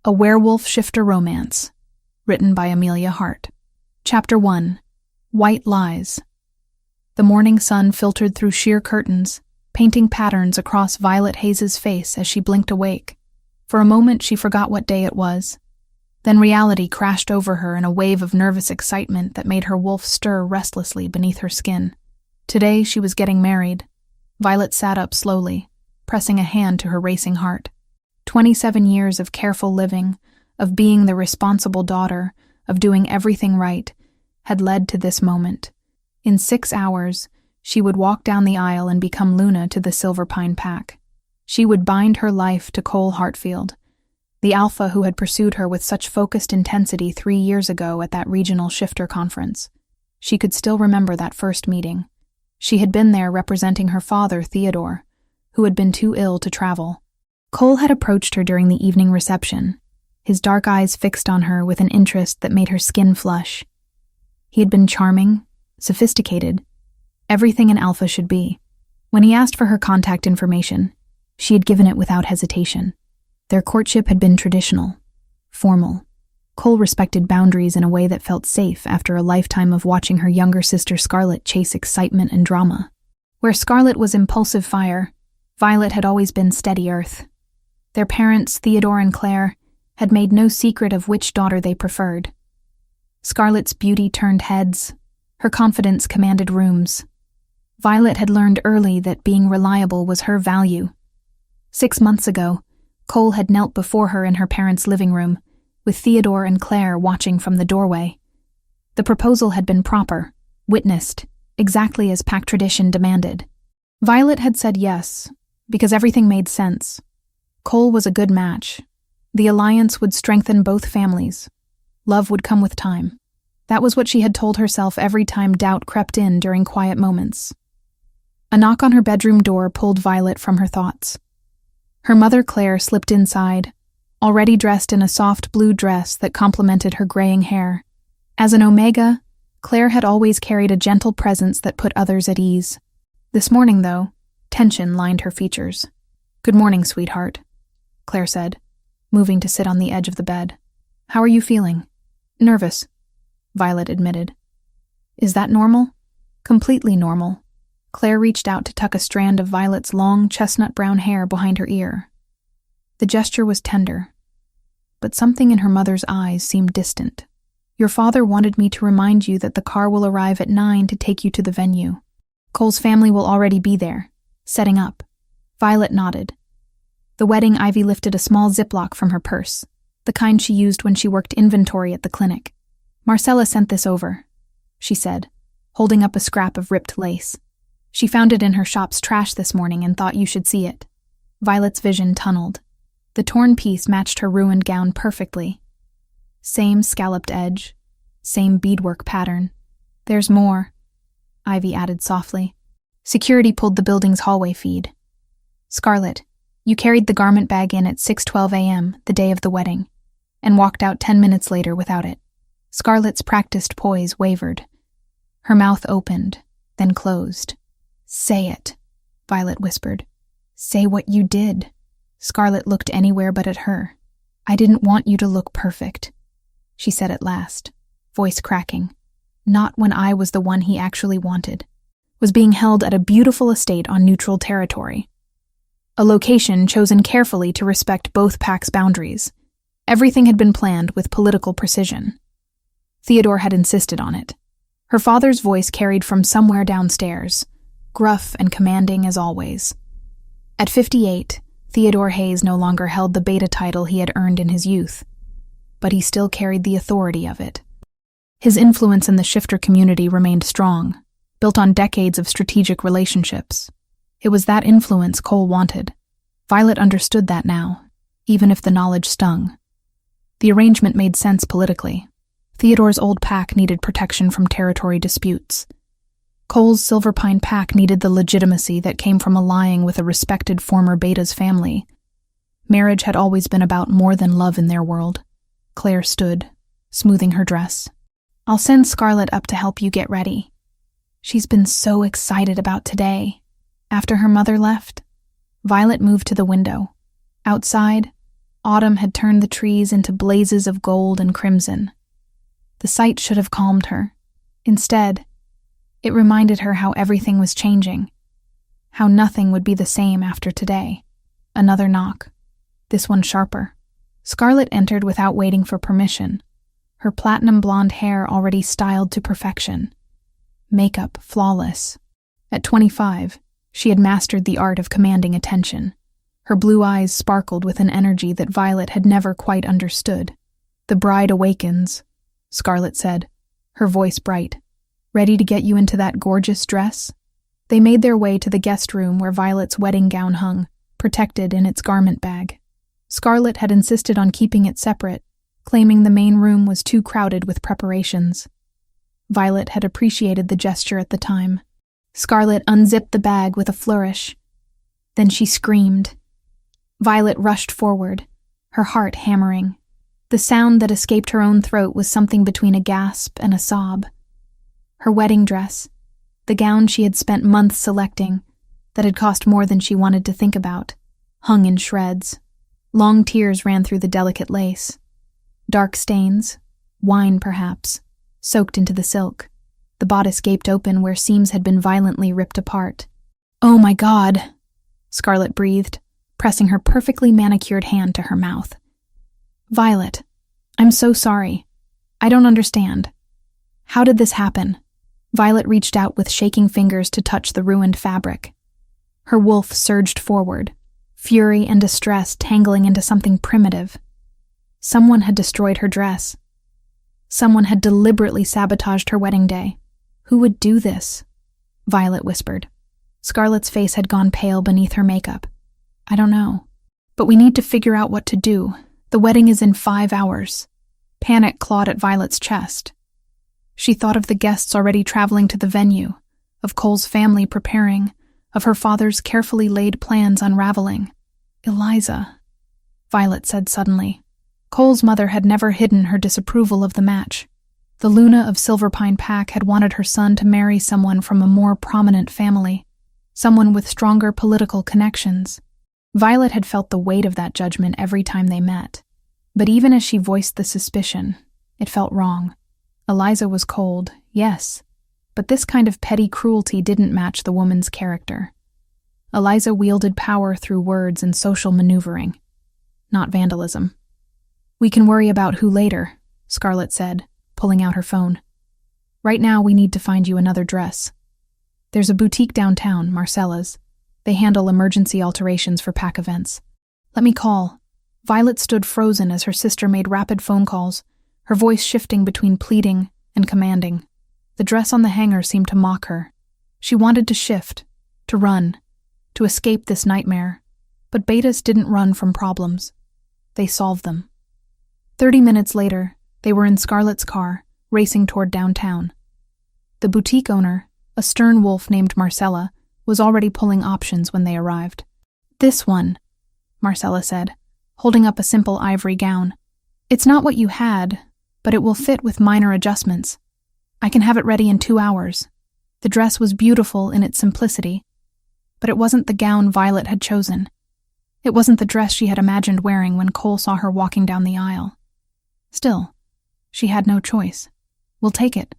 A Werewolf Shifter Romance, written by Amelia Hart. Chapter 1. White Lies. The morning sun filtered through sheer curtains, painting patterns across Violet Hayes's face as she blinked awake. For a moment she forgot what day it was. Then reality crashed over her in a wave of nervous excitement that made her wolf stir restlessly beneath her skin. Today she was getting married. Violet sat up slowly, pressing a hand to her racing heart. 27 years of careful living, of being the responsible daughter, of doing everything right, had led to this moment. In 6 hours, she would walk down the aisle and become Luna to the Silver Pine Pack. She would bind her life to Cole Hartfield, the alpha who had pursued her with such focused intensity 3 years ago at that regional shifter conference. She could still remember that first meeting. She had been there representing her father, Theodore, who had been too ill to travel. Cole had approached her during the evening reception, his dark eyes fixed on her with an interest that made her skin flush. He had been charming, sophisticated, everything an alpha should be. When he asked for her contact information, she had given it without hesitation. Their courtship had been traditional, formal. Cole respected boundaries in a way that felt safe after a lifetime of watching her younger sister Scarlett chase excitement and drama. Where Scarlett was impulsive fire, Violet had always been steady earth. Their parents, Theodore and Claire, had made no secret of which daughter they preferred. Scarlett's beauty turned heads. Her confidence commanded rooms. Violet had learned early that being reliable was her value. 6 months ago, Cole had knelt before her in her parents' living room, with Theodore and Claire watching from the doorway. The proposal had been proper, witnessed, exactly as pack tradition demanded. Violet had said yes, because everything made sense. Cole was a good match. The alliance would strengthen both families. Love would come with time. That was what she had told herself every time doubt crept in during quiet moments. A knock on her bedroom door pulled Violet from her thoughts. Her mother Claire slipped inside, already dressed in a soft blue dress that complemented her graying hair. As an Omega, Claire had always carried a gentle presence that put others at ease. This morning, though, tension lined her features. "Good morning, sweetheart," Claire said, moving to sit on the edge of the bed. "How are you feeling?" "Nervous," Violet admitted. "Is that normal?" "Completely normal." Claire reached out to tuck a strand of Violet's long, chestnut-brown hair behind her ear. The gesture was tender, but something in her mother's eyes seemed distant. "Your father wanted me to remind you that the car will arrive at 9 to take you to the venue. Cole's family will already be there, setting up." Violet nodded. The wedding Ivy lifted a small Ziploc from her purse, the kind she used when she worked inventory at the clinic. "Marcella sent this over," she said, holding up a scrap of ripped lace. "She found it in her shop's trash this morning and thought you should see it." Violet's vision tunneled. The torn piece matched her ruined gown perfectly. Same scalloped edge, same beadwork pattern. "There's more," Ivy added softly. Security pulled the building's hallway feed. "Scarlett, you carried the garment bag in at 6:12 a.m., the day of the wedding, and walked out 10 minutes later without it." Scarlett's practiced poise wavered. Her mouth opened, then closed. "Say it," Violet whispered. "Say what you did." Scarlett looked anywhere but at her. "I didn't want you to look perfect," she said at last, voice cracking. "Not when I was the one he actually wanted. Was being held at a beautiful estate on neutral territory. A location chosen carefully to respect both packs' boundaries. Everything had been planned with political precision. Theodore had insisted on it. Her father's voice carried from somewhere downstairs, gruff and commanding as always. At 58, Theodore Hayes no longer held the beta title he had earned in his youth, but he still carried the authority of it. His influence in the shifter community remained strong, built on decades of strategic relationships. It was that influence Cole wanted. Violet understood that now, even if the knowledge stung. The arrangement made sense politically. Theodore's old pack needed protection from territory disputes. Cole's Silver Pine Pack needed the legitimacy that came from allying with a respected former Beta's family. Marriage had always been about more than love in their world. Claire stood, smoothing her dress. "I'll send Scarlett up to help you get ready. She's been so excited about today." After her mother left, Violet moved to the window. Outside, Autumn had turned the trees into blazes of gold and crimson. The sight should have calmed her. Instead, it reminded her how everything was changing, how nothing would be the same after today. Another knock, this one sharper. Scarlett entered without waiting for permission, her platinum blonde hair already styled to perfection. Makeup flawless. At 25, she had mastered the art of commanding attention. Her blue eyes sparkled with an energy that Violet had never quite understood. "The bride awakens," Scarlett said, her voice bright. "Ready to get you into that gorgeous dress?" They made their way to the guest room where Violet's wedding gown hung, protected in its garment bag. Scarlett had insisted on keeping it separate, claiming the main room was too crowded with preparations. Violet had appreciated the gesture at the time. Scarlett unzipped the bag with a flourish. Then she screamed. Violet rushed forward, her heart hammering. The sound that escaped her own throat was something between a gasp and a sob. Her wedding dress, the gown she had spent months selecting, that had cost more than she wanted to think about, hung in shreds. Long tears ran through the delicate lace. Dark stains, wine perhaps, soaked into the silk. The bodice gaped open where seams had been violently ripped apart. "Oh my God," Scarlett breathed, pressing her perfectly manicured hand to her mouth. "Violet, I'm so sorry. I don't understand. How did this happen?" Violet reached out with shaking fingers to touch the ruined fabric. Her wolf surged forward, fury and distress tangling into something primitive. Someone had destroyed her dress. Someone had deliberately sabotaged her wedding day. Who would do this? Violet whispered. Scarlett's face had gone pale beneath her makeup. "I don't know. But we need to figure out what to do. The wedding is in 5 hours. Panic clawed at Violet's chest. She thought of the guests already traveling to the venue, of Cole's family preparing, of her father's carefully laid plans unraveling. "Eliza," Violet said suddenly. Cole's mother had never hidden her disapproval of the match. The Luna of Silverpine Pack had wanted her son to marry someone from a more prominent family, someone with stronger political connections. Violet had felt the weight of that judgment every time they met. But even as she voiced the suspicion, it felt wrong. Eliza was cold, yes, but this kind of petty cruelty didn't match the woman's character. Eliza wielded power through words and social maneuvering, not vandalism. "We can worry about who later," Scarlett said, pulling out her phone. "Right now we need to find you another dress. There's a boutique downtown, Marcella's. They handle emergency alterations for pack events. Let me call." Violet stood frozen as her sister made rapid phone calls, her voice shifting between pleading and commanding. The dress on the hanger seemed to mock her. She wanted to shift, to run, to escape this nightmare. But betas didn't run from problems. They solved them. 30 minutes later, they were in Scarlett's car, racing toward downtown. The boutique owner, a stern wolf named Marcella, was already pulling options when they arrived. "This one," Marcella said, holding up a simple ivory gown. "It's not what you had, but it will fit with minor adjustments. I can have it ready in 2 hours." The dress was beautiful in its simplicity, but it wasn't the gown Violet had chosen. It wasn't the dress she had imagined wearing when Cole saw her walking down the aisle. Still, she had no choice. "We'll take it,"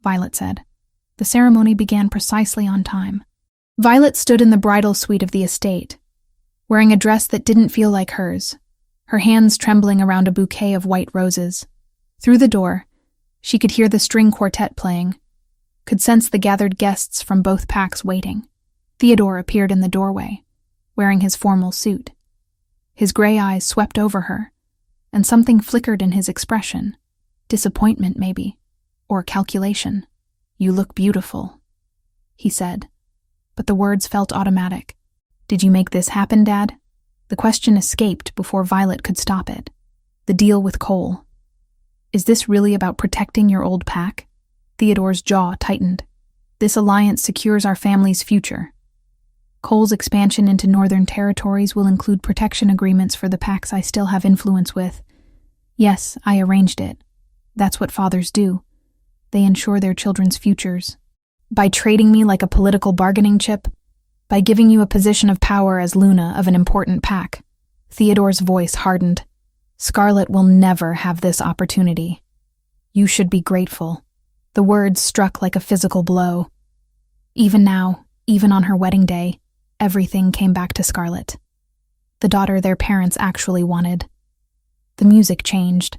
Violet said. The ceremony began precisely on time. Violet stood in the bridal suite of the estate, wearing a dress that didn't feel like hers, her hands trembling around a bouquet of white roses. Through the door, she could hear the string quartet playing, could sense the gathered guests from both packs waiting. Theodore appeared in the doorway, wearing his formal suit. His gray eyes swept over her, and something flickered in his expression. Disappointment, maybe, or calculation. "You look beautiful," he said, but the words felt automatic. "Did you make this happen, Dad?" The question escaped before Violet could stop it. The deal with Cole. "Is this really about protecting your old pack?" Theodore's jaw tightened. "This alliance secures our family's future. Cole's expansion into northern territories will include protection agreements for the packs I still have influence with. Yes, I arranged it. That's what fathers do. They ensure their children's futures. By trading me like a political bargaining chip? By giving you a position of power as Luna of an important pack?" Theodore's voice hardened. Scarlet will never have this opportunity. You should be grateful. The words struck like a physical blow. Even now, even on her wedding day, everything came back to Scarlet. The daughter their parents actually wanted. The music changed.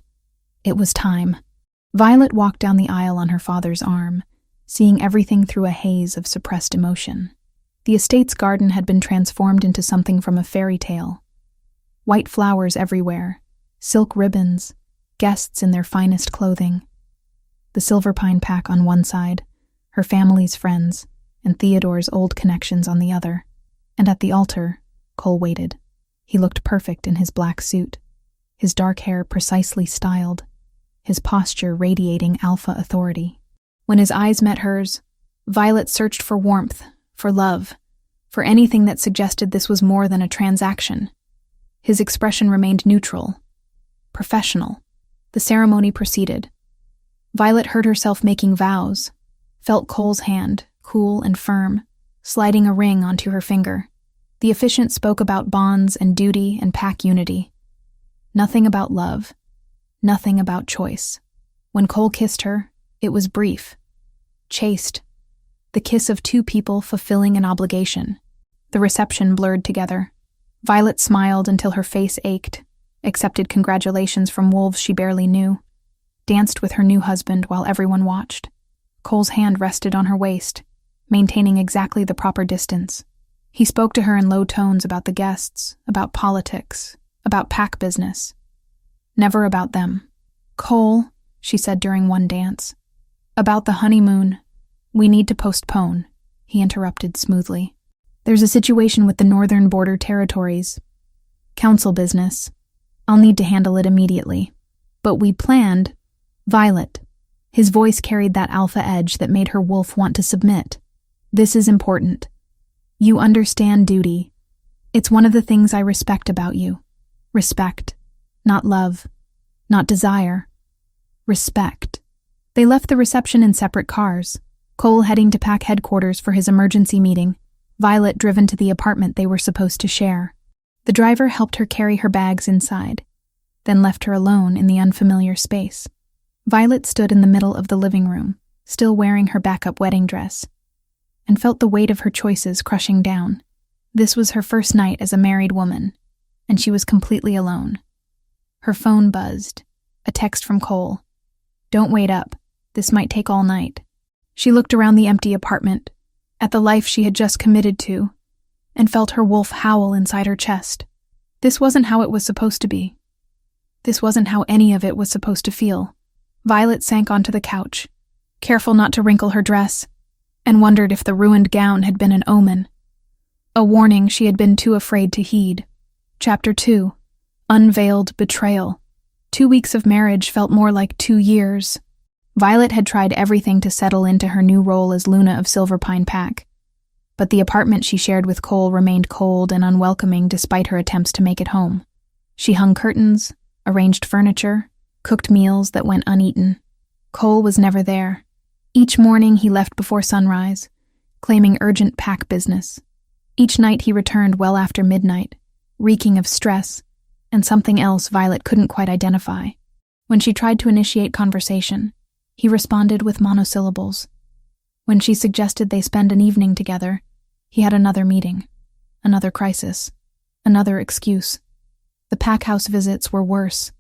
It was time. Violet walked down the aisle on her father's arm, seeing everything through a haze of suppressed emotion. The estate's garden had been transformed into something from a fairy tale. White flowers everywhere, silk ribbons, guests in their finest clothing. The Silverpine pack on one side, her family's friends, and Theodore's old connections on the other. And at the altar, Cole waited. He looked perfect in his black suit, his dark hair precisely styled, his posture radiating alpha authority. When his eyes met hers, Violet searched for warmth, for love, for anything that suggested this was more than a transaction. His expression remained neutral, professional. The ceremony proceeded. Violet heard herself making vows, felt Cole's hand, cool and firm, sliding a ring onto her finger. The officiant spoke about bonds and duty and pack unity. Nothing about love, nothing about choice. When Cole kissed her, it was brief, chaste, the kiss of two people fulfilling an obligation. The reception blurred together. Violet smiled until her face ached, accepted congratulations from wolves she barely knew, danced with her new husband while everyone watched. Cole's hand rested on her waist, maintaining exactly the proper distance. He spoke to her in low tones about the guests, about politics, about pack business. Never about them. "Cole," she said during one dance. "About the honeymoon. We need to postpone," he interrupted smoothly. "There's a situation with the northern border territories. Council business. I'll need to handle it immediately. But we planned—" "Violet." His voice carried that alpha edge that made her wolf want to submit. "This is important. You understand duty. It's one of the things I respect about you. Respect. Not love. Not desire. Respect." They left the reception in separate cars, Cole heading to pack headquarters for his emergency meeting, Violet driven to the apartment they were supposed to share. The driver helped her carry her bags inside, then left her alone in the unfamiliar space. Violet stood in the middle of the living room, still wearing her backup wedding dress, and felt the weight of her choices crushing down. This was her first night as a married woman, and she was completely alone. Her phone buzzed, a text from Cole. "Don't wait up. This might take all night." She looked around the empty apartment, at the life she had just committed to, and felt her wolf howl inside her chest. This wasn't how it was supposed to be. This wasn't how any of it was supposed to feel. Violet sank onto the couch, careful not to wrinkle her dress, and wondered if the ruined gown had been an omen. A warning she had been too afraid to heed. Chapter 2. Unveiled Betrayal. 2 weeks of marriage felt more like 2 years. Violet had tried everything to settle into her new role as Luna of Silverpine Pack, but the apartment she shared with Cole remained cold and unwelcoming despite her attempts to make it home. She hung curtains, arranged furniture, cooked meals that went uneaten. Cole was never there. Each morning he left before sunrise, claiming urgent pack business. Each night he returned well after midnight, reeking of stress and something else Violet couldn't quite identify. When she tried to initiate conversation, he responded with monosyllables. When she suggested they spend an evening together, he had another meeting, another crisis, another excuse. The pack house visits were worse.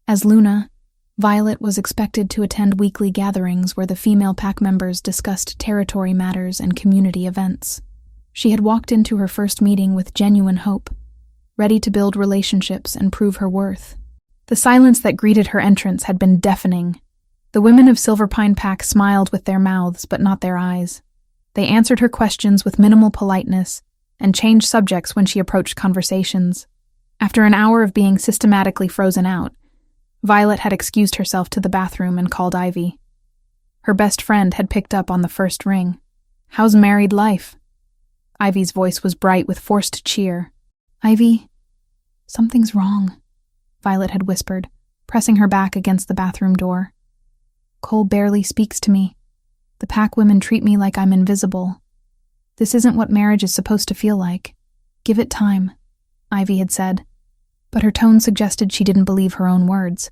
As Luna, Violet was expected to attend weekly gatherings where the female pack members discussed territory matters and community events. She had walked into her first meeting with genuine hope, ready to build relationships and prove her worth. The silence that greeted her entrance had been deafening. The women of Silverpine Pack smiled with their mouths but not their eyes. They answered her questions with minimal politeness and changed subjects when she approached conversations. After an hour of being systematically frozen out, Violet had excused herself to the bathroom and called Ivy. Her best friend had picked up on the first ring. "How's married life?" Ivy's voice was bright with forced cheer. "Ivy, something's wrong," Violet had whispered, pressing her back against the bathroom door. "Cole barely speaks to me. The pack women treat me like I'm invisible. This isn't what marriage is supposed to feel like. Give it time," Ivy had said. But her tone suggested she didn't believe her own words.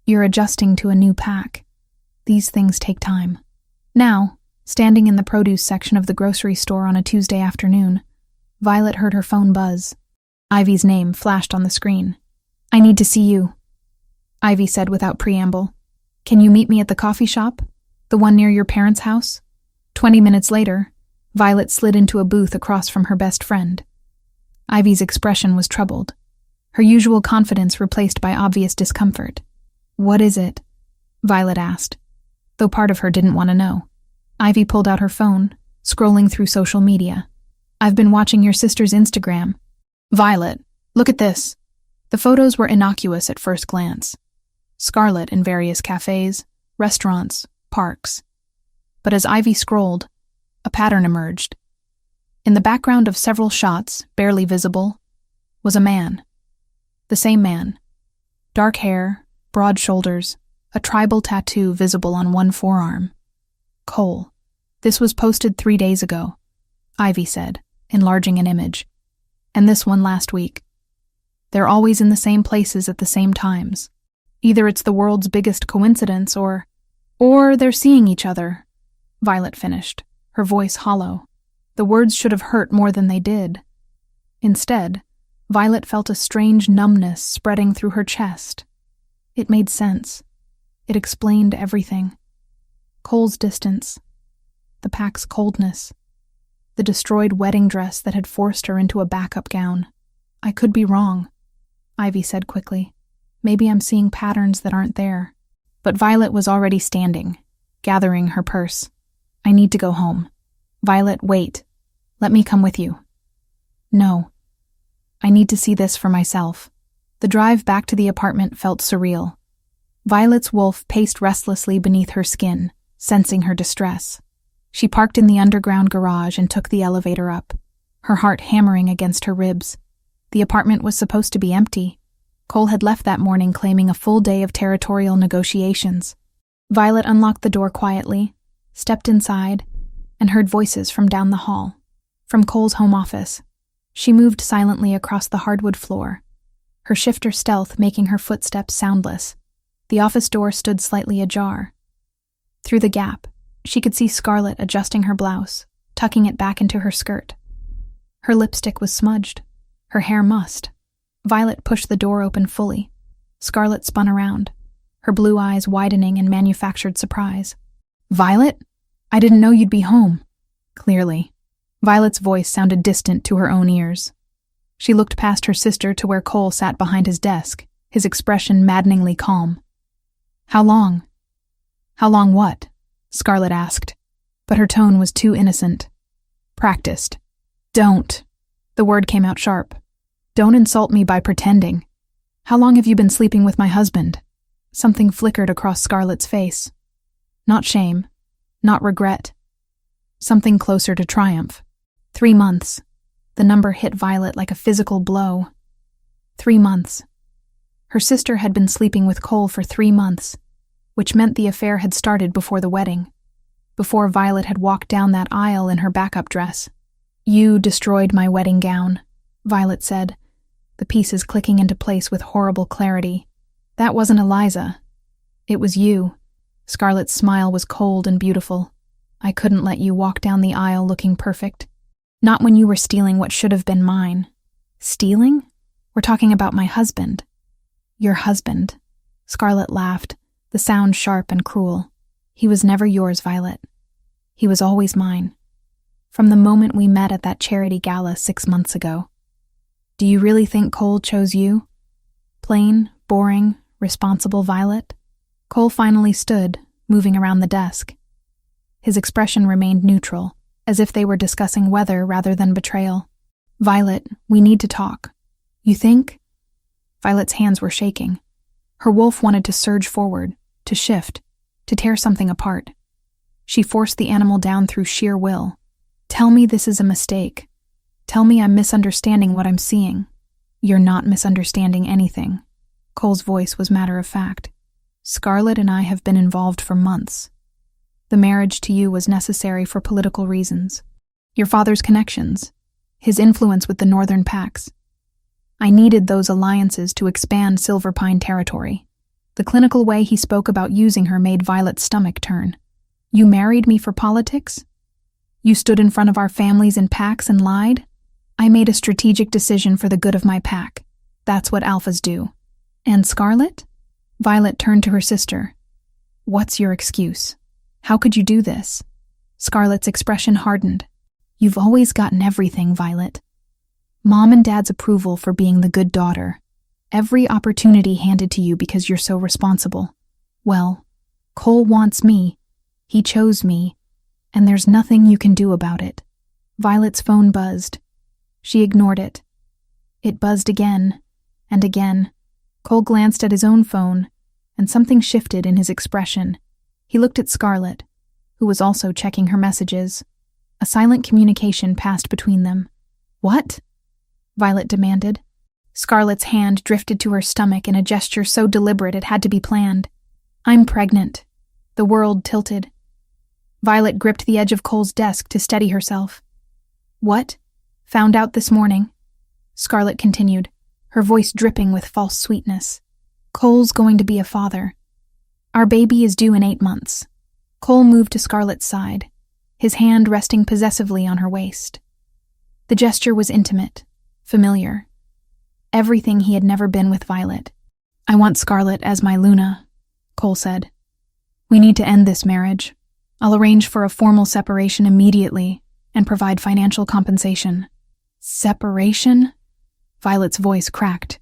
You're adjusting to a new pack. These things take time. Now, standing in the produce section of the grocery store on a Tuesday afternoon, Violet heard her phone buzz. Ivy's name flashed on the screen. I need to see you, Ivy said without preamble. Can you meet me at the coffee shop? The one near your parents' house? 20 minutes later, Violet slid into a booth across from her best friend. Ivy's expression was troubled, her usual confidence replaced by obvious discomfort. What is it? Violet asked, though part of her didn't want to know. Ivy pulled out her phone, scrolling through social media. I've been watching your sister's Instagram. Violet, look at this. The photos were innocuous at first glance. Scarlet in various cafes, restaurants, parks. But as Ivy scrolled, a pattern emerged. In the background of several shots, barely visible, was a man. The same man. Dark hair, broad shoulders, a tribal tattoo visible on one forearm. Cole. This was posted 3 days ago, Ivy said, enlarging an image. And this one last week. They're always in the same places at the same times. Either it's the world's biggest coincidence or they're seeing each other, Violet finished, her voice hollow. The words should have hurt more than they did. Instead, Violet felt a strange numbness spreading through her chest. It made sense. It explained everything. Cole's distance, the pack's coldness, the destroyed wedding dress that had forced her into a backup gown. I could be wrong, Ivy said quickly. Maybe I'm seeing patterns that aren't there. But Violet was already standing, gathering her purse. I need to go home. Violet, wait. Let me come with you. No. I need to see this for myself. The drive back to the apartment felt surreal. Violet's wolf paced restlessly beneath her skin, sensing her distress. She parked in the underground garage and took the elevator up, her heart hammering against her ribs. The apartment was supposed to be empty. Cole had left that morning claiming a full day of territorial negotiations. Violet unlocked the door quietly, stepped inside, and heard voices from down the hall, from Cole's home office. She moved silently across the hardwood floor, her shifter stealth making her footsteps soundless. The office door stood slightly ajar. Through the gap, she could see Scarlet adjusting her blouse, tucking it back into her skirt. Her lipstick was smudged, her hair mussed. Violet pushed the door open fully. Scarlet spun around, her blue eyes widening in manufactured surprise. Violet? I didn't know you'd be home. Clearly. Violet's voice sounded distant to her own ears. She looked past her sister to where Cole sat behind his desk, his expression maddeningly calm. How long? How long what? Scarlet asked, but her tone was too innocent. Practiced. Don't. The word came out sharp. Don't insult me by pretending. How long have you been sleeping with my husband? Something flickered across Scarlet's face. Not shame, not regret. Something closer to triumph. 3 months. The number hit Violet like a physical blow. 3 months. Her sister had been sleeping with Cole for 3 months, which meant the affair had started before the wedding, before Violet had walked down that aisle in her backup dress. You destroyed my wedding gown, Violet said, the pieces clicking into place with horrible clarity. That wasn't Eliza. It was you. Scarlet's smile was cold and beautiful. I couldn't let you walk down the aisle looking perfect. Not when you were stealing what should have been mine. Stealing? We're talking about my husband. Your husband. Scarlet laughed, the sound sharp and cruel. He was never yours, Violet. He was always mine. From the moment we met at that charity gala 6 months ago. Do you really think Cole chose you? Plain, boring, responsible Violet? Cole finally stood, moving around the desk. His expression remained neutral, as if they were discussing weather rather than betrayal. Violet, we need to talk. You think? Violet's hands were shaking. Her wolf wanted to surge forward, to shift, to tear something apart. She forced the animal down through sheer will. Tell me this is a mistake. Tell me I'm misunderstanding what I'm seeing. You're not misunderstanding anything. Cole's voice was matter-of-fact. Scarlet and I have been involved for months. The marriage to you was necessary for political reasons. Your father's connections, his influence with the northern packs. I needed those alliances to expand Silver Pine territory. The clinical way he spoke about using her made Violet's stomach turn. You married me for politics? You stood in front of our families in packs and lied? I made a strategic decision for the good of my pack. That's what alphas do. And Scarlet? Violet turned to her sister. What's your excuse? How could you do this? Scarlet's expression hardened. You've always gotten everything, Violet. Mom and Dad's approval for being the good daughter. Every opportunity handed to you because you're so responsible. Well, Cole wants me. He chose me. And there's nothing you can do about it. Violet's phone buzzed. She ignored it. It buzzed again and again. Cole glanced at his own phone, and something shifted in his expression. He looked at Scarlet, who was also checking her messages. A silent communication passed between them. What? Violet demanded. Scarlet's hand drifted to her stomach in a gesture so deliberate it had to be planned. I'm pregnant. The world tilted. Violet gripped the edge of Cole's desk to steady herself. What? Found out this morning. Scarlet continued, her voice dripping with false sweetness. Cole's going to be a father. Our baby is due in 8 months. Cole moved to Scarlet's side, his hand resting possessively on her waist. The gesture was intimate, familiar. Everything he had never been with Violet. I want Scarlet as my Luna, Cole said. We need to end this marriage. I'll arrange for a formal separation immediately and provide financial compensation. Separation? Violet's voice cracked.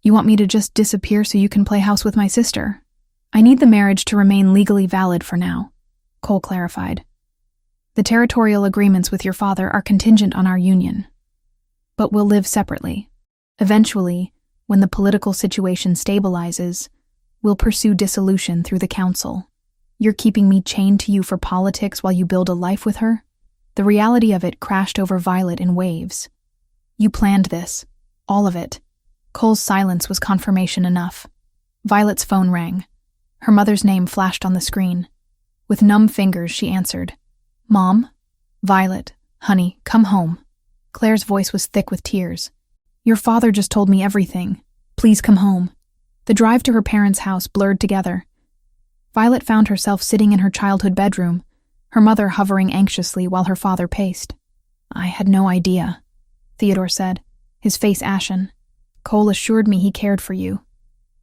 You want me to just disappear so you can play house with my sister? I need the marriage to remain legally valid for now, Cole clarified. The territorial agreements with your father are contingent on our union. But we'll live separately. Eventually, when the political situation stabilizes, we'll pursue dissolution through the council. You're keeping me chained to you for politics while you build a life with her? The reality of it crashed over Violet in waves. You planned this. All of it. Cole's silence was confirmation enough. Violet's phone rang. Her mother's name flashed on the screen. With numb fingers, she answered. Mom? Violet, honey, come home. Claire's voice was thick with tears. Your father just told me everything. Please come home. The drive to her parents' house blurred together. Violet found herself sitting in her childhood bedroom, her mother hovering anxiously while her father paced. I had no idea, Theodore said, his face ashen. Cole assured me he cared for you.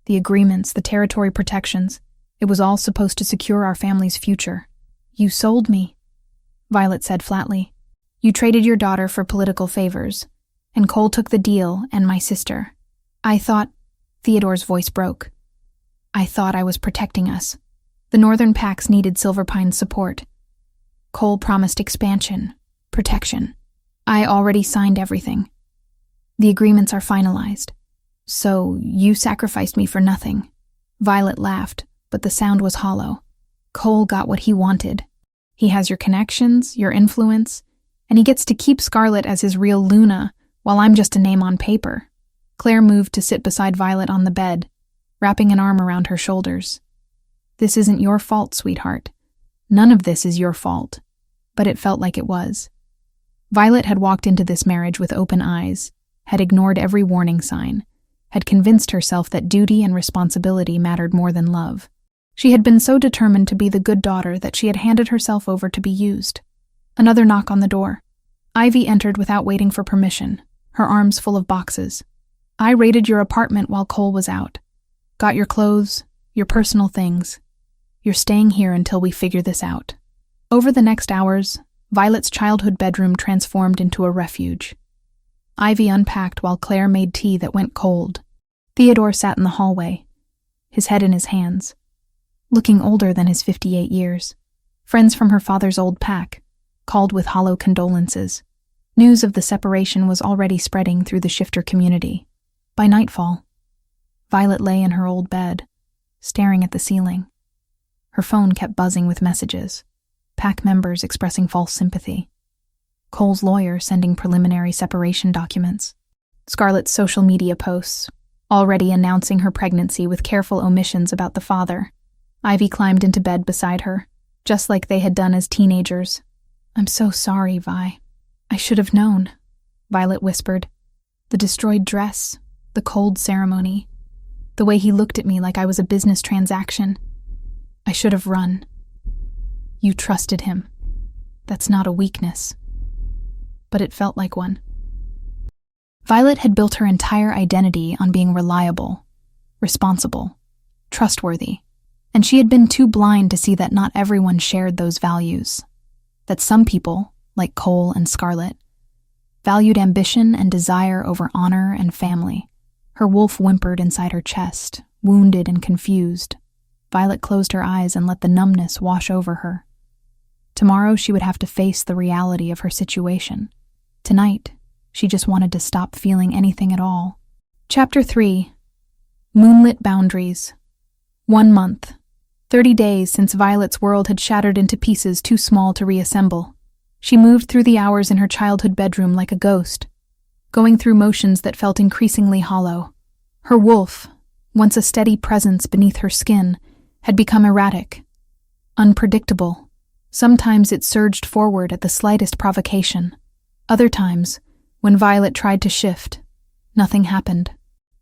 The agreements, the territory protections, it was all supposed to secure our family's future. You sold me, Violet said flatly. You traded your daughter for political favors, and Cole took the deal and my sister. I thought, Theodore's voice broke. I thought I was protecting us. The Northern Packs needed Silver Pine's support. Cole promised expansion, protection. I already signed everything. The agreements are finalized. So you sacrificed me for nothing. Violet laughed, but the sound was hollow. Cole got what he wanted. He has your connections, your influence, and he gets to keep Scarlet as his real Luna, while I'm just a name on paper. Claire moved to sit beside Violet on the bed, wrapping an arm around her shoulders. This isn't your fault, sweetheart. None of this is your fault. But it felt like it was. Violet had walked into this marriage with open eyes, had ignored every warning sign, had convinced herself that duty and responsibility mattered more than love. She had been so determined to be the good daughter that she had handed herself over to be used. Another knock on the door. Ivy entered without waiting for permission, her arms full of boxes. I raided your apartment while Cole was out. Got your clothes, your personal things. You're staying here until we figure this out. Over the next hours, Violet's childhood bedroom transformed into a refuge. Ivy unpacked while Claire made tea that went cold. Theodore sat in the hallway, his head in his hands, looking older than his 58 years. Friends from her father's old pack called with hollow condolences. News of the separation was already spreading through the shifter community. By nightfall, Violet lay in her old bed, staring at the ceiling. Her phone kept buzzing with messages, pack members expressing false sympathy, Cole's lawyer sending preliminary separation documents, Scarlet's social media posts, already announcing her pregnancy with careful omissions about the father. Ivy climbed into bed beside her, just like they had done as teenagers. I'm so sorry, Vi. I should have known, Violet whispered. The destroyed dress, the cold ceremony, the way he looked at me like I was a business transaction. I should have run. You trusted him. That's not a weakness. But it felt like one. Violet had built her entire identity on being reliable, responsible, trustworthy, and she had been too blind to see that not everyone shared those values. That some people, like Cole and Scarlett, valued ambition and desire over honor and family. Her wolf whimpered inside her chest, wounded and confused. Violet closed her eyes and let the numbness wash over her. Tomorrow she would have to face the reality of her situation. Tonight, she just wanted to stop feeling anything at all. Chapter 3. Moonlit Boundaries. 1 month. 30 days since Violet's world had shattered into pieces too small to reassemble. She moved through the hours in her childhood bedroom like a ghost, going through motions that felt increasingly hollow. Her wolf, once a steady presence beneath her skin, had become erratic, unpredictable. Sometimes it surged forward at the slightest provocation. Other times, when Violet tried to shift, nothing happened.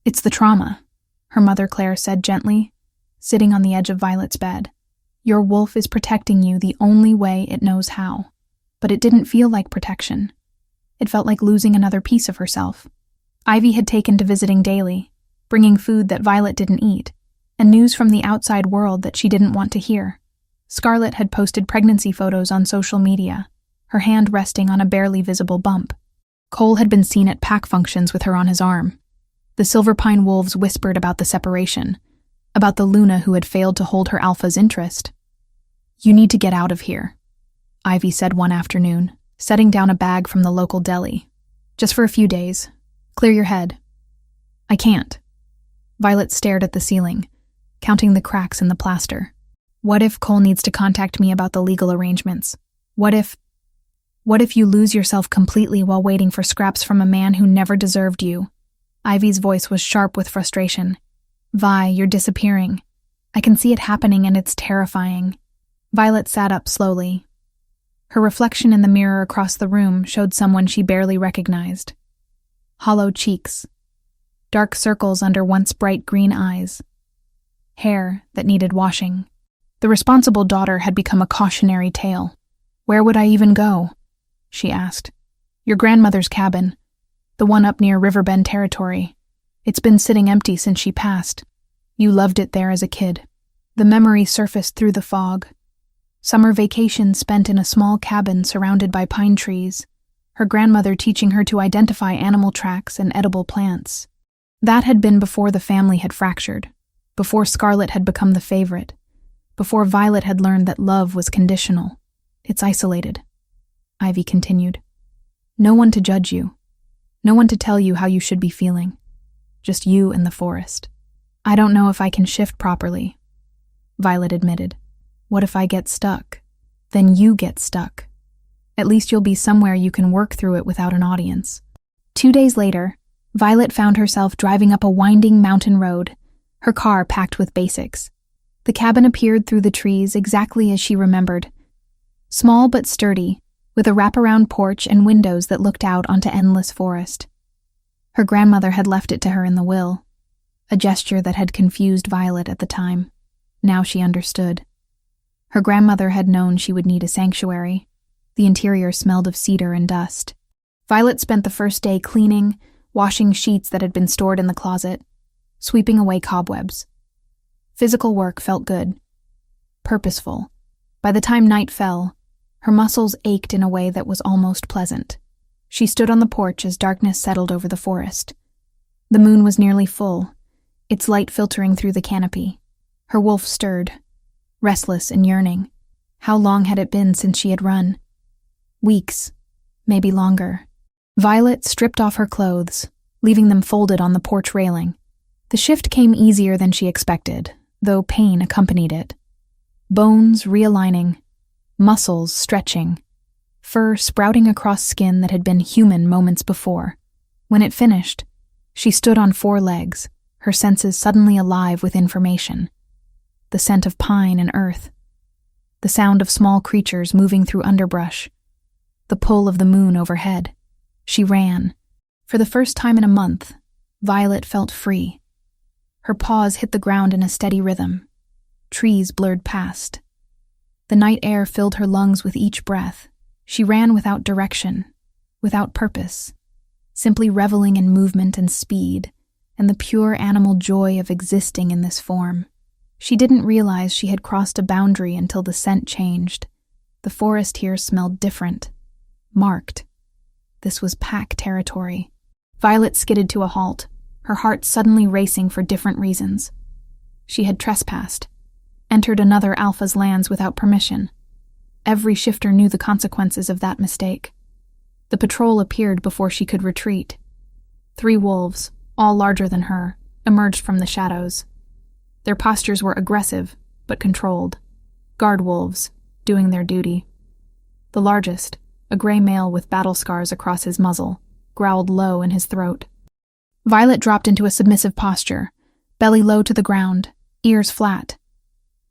It's the trauma, her mother Claire said gently, sitting on the edge of Violet's bed. Your wolf is protecting you the only way it knows how. But it didn't feel like protection. It felt like losing another piece of herself. Ivy had taken to visiting daily, bringing food that Violet didn't eat, and news from the outside world that she didn't want to hear. Scarlett had posted pregnancy photos on social media, her hand resting on a barely visible bump. Cole had been seen at pack functions with her on his arm. The Silver Pine wolves whispered about the separation, about the Luna who had failed to hold her alpha's interest. You need to get out of here, Ivy said one afternoon, setting down a bag from the local deli. Just for a few days. Clear your head. I can't. Violet stared at the ceiling, counting the cracks in the plaster. What if Cole needs to contact me about the legal arrangements? What if you lose yourself completely while waiting for scraps from a man who never deserved you? Ivy's voice was sharp with frustration. Vi, you're disappearing. I can see it happening and it's terrifying. Violet sat up slowly. Her reflection in the mirror across the room showed someone she barely recognized. Hollow cheeks, dark circles under once bright green eyes, hair that needed washing. The responsible daughter had become a cautionary tale. Where would I even go? She asked. Your grandmother's cabin, the one up near Riverbend Territory. It's been sitting empty since she passed. You loved it there as a kid. The memory surfaced through the fog. Summer vacation spent in a small cabin surrounded by pine trees, her grandmother teaching her to identify animal tracks and edible plants. That had been before the family had fractured, before Scarlett had become the favorite, before Violet had learned that love was conditional. It's isolated, Ivy continued. No one to judge you, no one to tell you how you should be feeling. Just you and the forest. I don't know if I can shift properly, Violet admitted. What if I get stuck? Then you get stuck. At least you'll be somewhere you can work through it without an audience. 2 days later, Violet found herself driving up a winding mountain road, her car packed with basics. The cabin appeared through the trees exactly as she remembered. Small but sturdy, with a wraparound porch and windows that looked out onto endless forest. Her grandmother had left it to her in the will, a gesture that had confused Violet at the time. Now she understood. Her grandmother had known she would need a sanctuary. The interior smelled of cedar and dust. Violet spent the first day cleaning, washing sheets that had been stored in the closet, sweeping away cobwebs. Physical work felt good, purposeful. By the time night fell, her muscles ached in a way that was almost pleasant. She stood on the porch as darkness settled over the forest. The moon was nearly full, its light filtering through the canopy. Her wolf stirred, restless and yearning. How long had it been since she had run? Weeks, maybe longer. Violet stripped off her clothes, leaving them folded on the porch railing. The shift came easier than she expected, though pain accompanied it. Bones realigning, muscles stretching, fur sprouting across skin that had been human moments before. When it finished, she stood on 4 legs, her senses suddenly alive with information. The scent of pine and earth, the sound of small creatures moving through underbrush, the pull of the moon overhead. She ran. For the first time in a month, Violet felt free. Her paws hit the ground in a steady rhythm. Trees blurred past. The night air filled her lungs with each breath. She ran without direction, without purpose, simply reveling in movement and speed, and the pure animal joy of existing in this form. She didn't realize she had crossed a boundary until the scent changed. The forest here smelled different, marked. This was pack territory. Violet skidded to a halt, her heart suddenly racing for different reasons. She had trespassed, entered another alpha's lands without permission. Every shifter knew the consequences of that mistake. The patrol appeared before she could retreat. 3 wolves, all larger than her, emerged from the shadows. Their postures were aggressive, but controlled. Guard wolves, doing their duty. The largest, a gray male with battle scars across his muzzle, growled low in his throat. Violet dropped into a submissive posture, belly low to the ground, ears flat.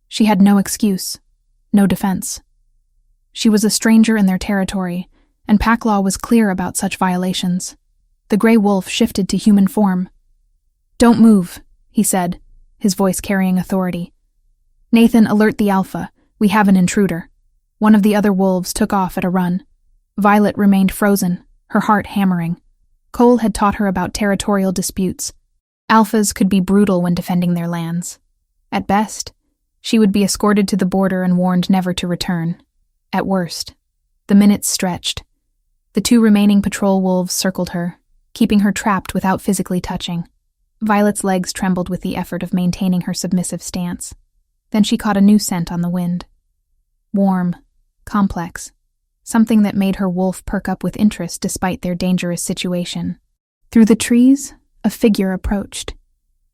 She had no excuse, no defense. She was a stranger in their territory, and pack law was clear about such violations. The gray wolf shifted to human form. "Don't move," he said, his voice carrying authority. "Nathan, alert the alpha. We have an intruder." One of the other wolves took off at a run. Violet remained frozen, her heart hammering. Cole had taught her about territorial disputes. Alphas could be brutal when defending their lands. At best, she would be escorted to the border and warned never to return. At worst, the minutes stretched. The 2 remaining patrol wolves circled her, keeping her trapped without physically touching. Violet's legs trembled with the effort of maintaining her submissive stance. Then she caught a new scent on the wind. Warm, complex, something that made her wolf perk up with interest despite their dangerous situation. Through the trees, a figure approached.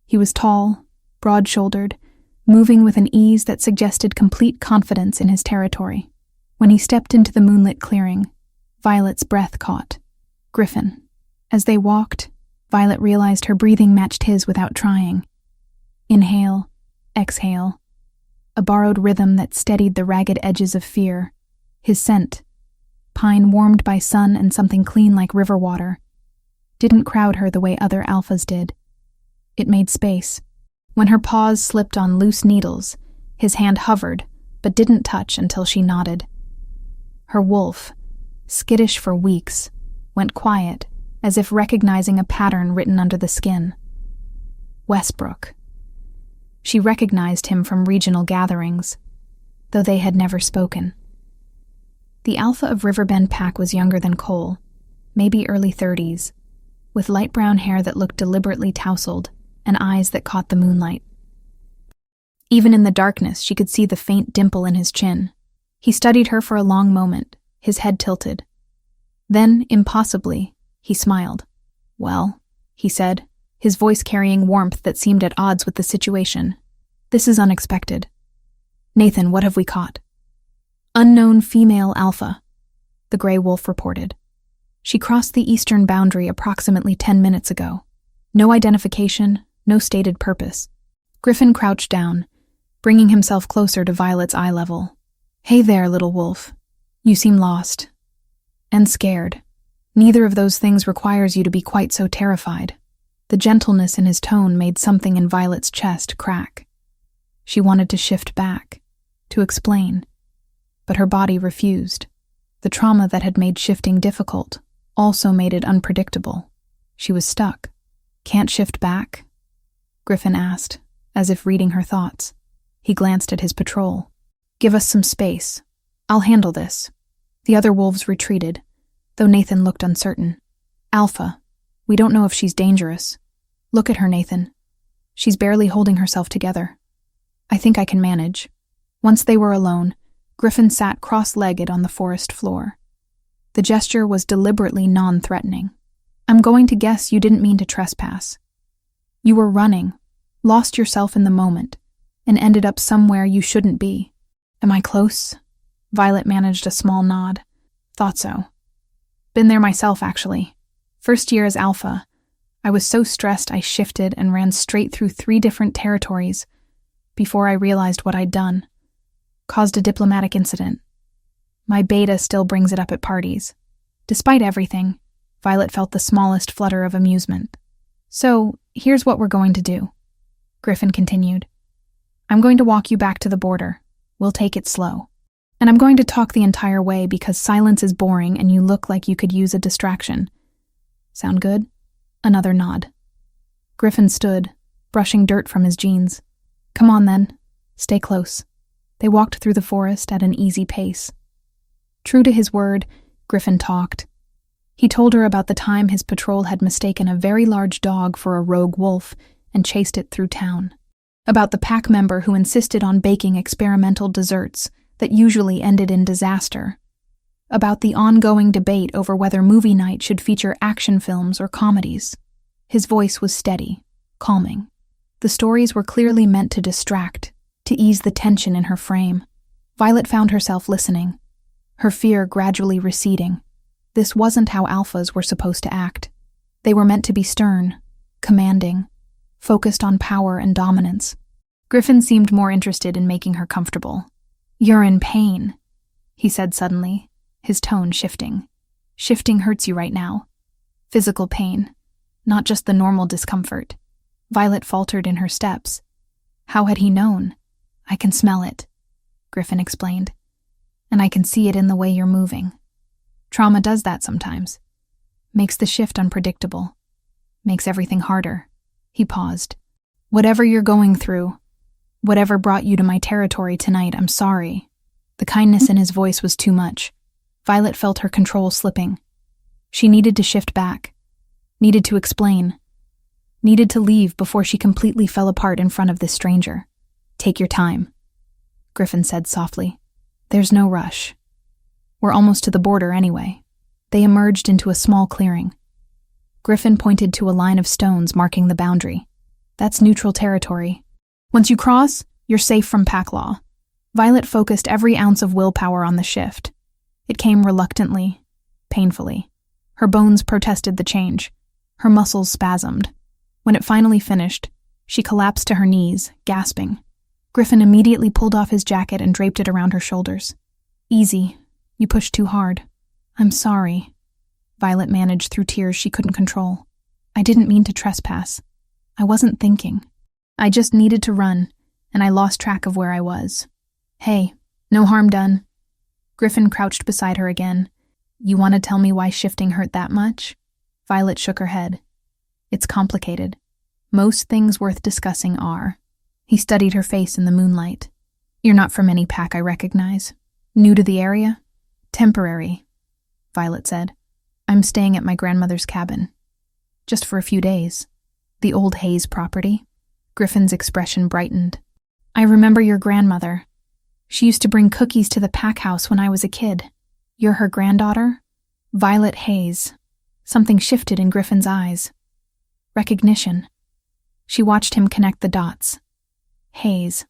He was tall, broad-shouldered, moving with an ease that suggested complete confidence in his territory. When he stepped into the moonlit clearing, Violet's breath caught. Griffin. As they walked, Violet realized her breathing matched his without trying. Inhale, exhale. A borrowed rhythm that steadied the ragged edges of fear. His scent, pine warmed by sun and something clean like river water, didn't crowd her the way other alphas did. It made space. When her paws slipped on loose needles, his hand hovered, but didn't touch until she nodded. Her wolf, skittish for weeks, went quiet, as if recognizing a pattern written under the skin. Westbrook. She recognized him from regional gatherings, though they had never spoken. The alpha of Riverbend Pack was younger than Cole, maybe early 30s, with light brown hair that looked deliberately tousled and eyes that caught the moonlight. Even in the darkness, she could see the faint dimple in his chin. He studied her for a long moment, his head tilted. Then, impossibly, he smiled. "Well," he said, his voice carrying warmth that seemed at odds with the situation. "This is unexpected. Nathan, what have we caught?" "Unknown female alpha," the gray wolf reported. "She crossed the eastern boundary approximately 10 minutes ago. No identification, no stated purpose." Griffin crouched down, bringing himself closer to Violet's eye level. "Hey there, little wolf. You seem lost. And scared. Neither of those things requires you to be quite so terrified." The gentleness in his tone made something in Violet's chest crack. She wanted to shift back, to explain, but her body refused. The trauma that had made shifting difficult also made it unpredictable. She was stuck. "Can't shift back?" Griffin asked, as if reading her thoughts. He glanced at his patrol. "Give us some space. I'll handle this." The other wolves retreated, though Nathan looked uncertain. "Alpha, we don't know if she's dangerous. Look at her, Nathan. She's barely holding herself together. I think I can manage." Once they were alone, Griffin sat cross-legged on the forest floor. The gesture was deliberately non-threatening. "I'm going to guess you didn't mean to trespass. You were running, lost yourself in the moment, and ended up somewhere you shouldn't be. Am I close?" Violet managed a small nod. "Thought so. Been there myself, actually. First year as alpha, I was so stressed I shifted and ran straight through 3 different territories before I realized what I'd done. Caused a diplomatic incident. My beta still brings it up at parties. Despite everything, Violet felt the smallest flutter of amusement. So, here's what we're going to do, Griffin continued. I'm going to walk you back to the border. We'll take it slow. And I'm going to talk the entire way because silence is boring and you look like you could use a distraction. Sound good? Another nod. Griffin stood, brushing dirt from his jeans. Come on then. Stay close. They walked through the forest at an easy pace. True to his word, Griffin talked. He told her about the time his patrol had mistaken a very large dog for a rogue wolf and chased it through town. About the pack member who insisted on baking experimental desserts that usually ended in disaster. About the ongoing debate over whether movie night should feature action films or comedies. His voice was steady, calming. The stories were clearly meant to distract, to ease the tension in her frame. Violet found herself listening, her fear gradually receding. This wasn't how alphas were supposed to act. They were meant to be stern, commanding, focused on power and dominance. Griffin seemed more interested in making her comfortable. You're in pain, he said suddenly, his tone shifting. Shifting hurts you right now. Physical pain, not just the normal discomfort. Violet faltered in her steps. How had he known? I can smell it, Griffin explained. And I can see it in the way you're moving. Trauma does that sometimes. Makes the shift unpredictable. Makes everything harder. He paused. Whatever you're going through, whatever brought you to my territory tonight, I'm sorry. The kindness in his voice was too much. Violet felt her control slipping. She needed to shift back. Needed to explain. Needed to leave before she completely fell apart in front of this stranger. Take your time, Griffin said softly. There's no rush. We're almost to the border anyway. They emerged into a small clearing. Griffin pointed to a line of stones marking the boundary. That's neutral territory. Once you cross, you're safe from pack law. Violet focused every ounce of willpower on the shift. It came reluctantly, painfully. Her bones protested the change. Her muscles spasmed. When it finally finished, she collapsed to her knees, gasping. Griffin immediately pulled off his jacket and draped it around her shoulders. Easy. You pushed too hard. I'm sorry. Violet managed through tears she couldn't control. I didn't mean to trespass. I wasn't thinking. I just needed to run, and I lost track of where I was. Hey, no harm done. Griffin crouched beside her again. You want to tell me why shifting hurt that much? Violet shook her head. It's complicated. Most things worth discussing are. He studied her face in the moonlight. You're not from any pack I recognize. New to the area? Temporary, Violet said. I'm staying at my grandmother's cabin. Just for a few days. The old Hayes property. Griffin's expression brightened. I remember your grandmother. She used to bring cookies to the pack house when I was a kid. You're her granddaughter? Violet Hayes. Something shifted in Griffin's eyes. Recognition. She watched him connect the dots. Hayes.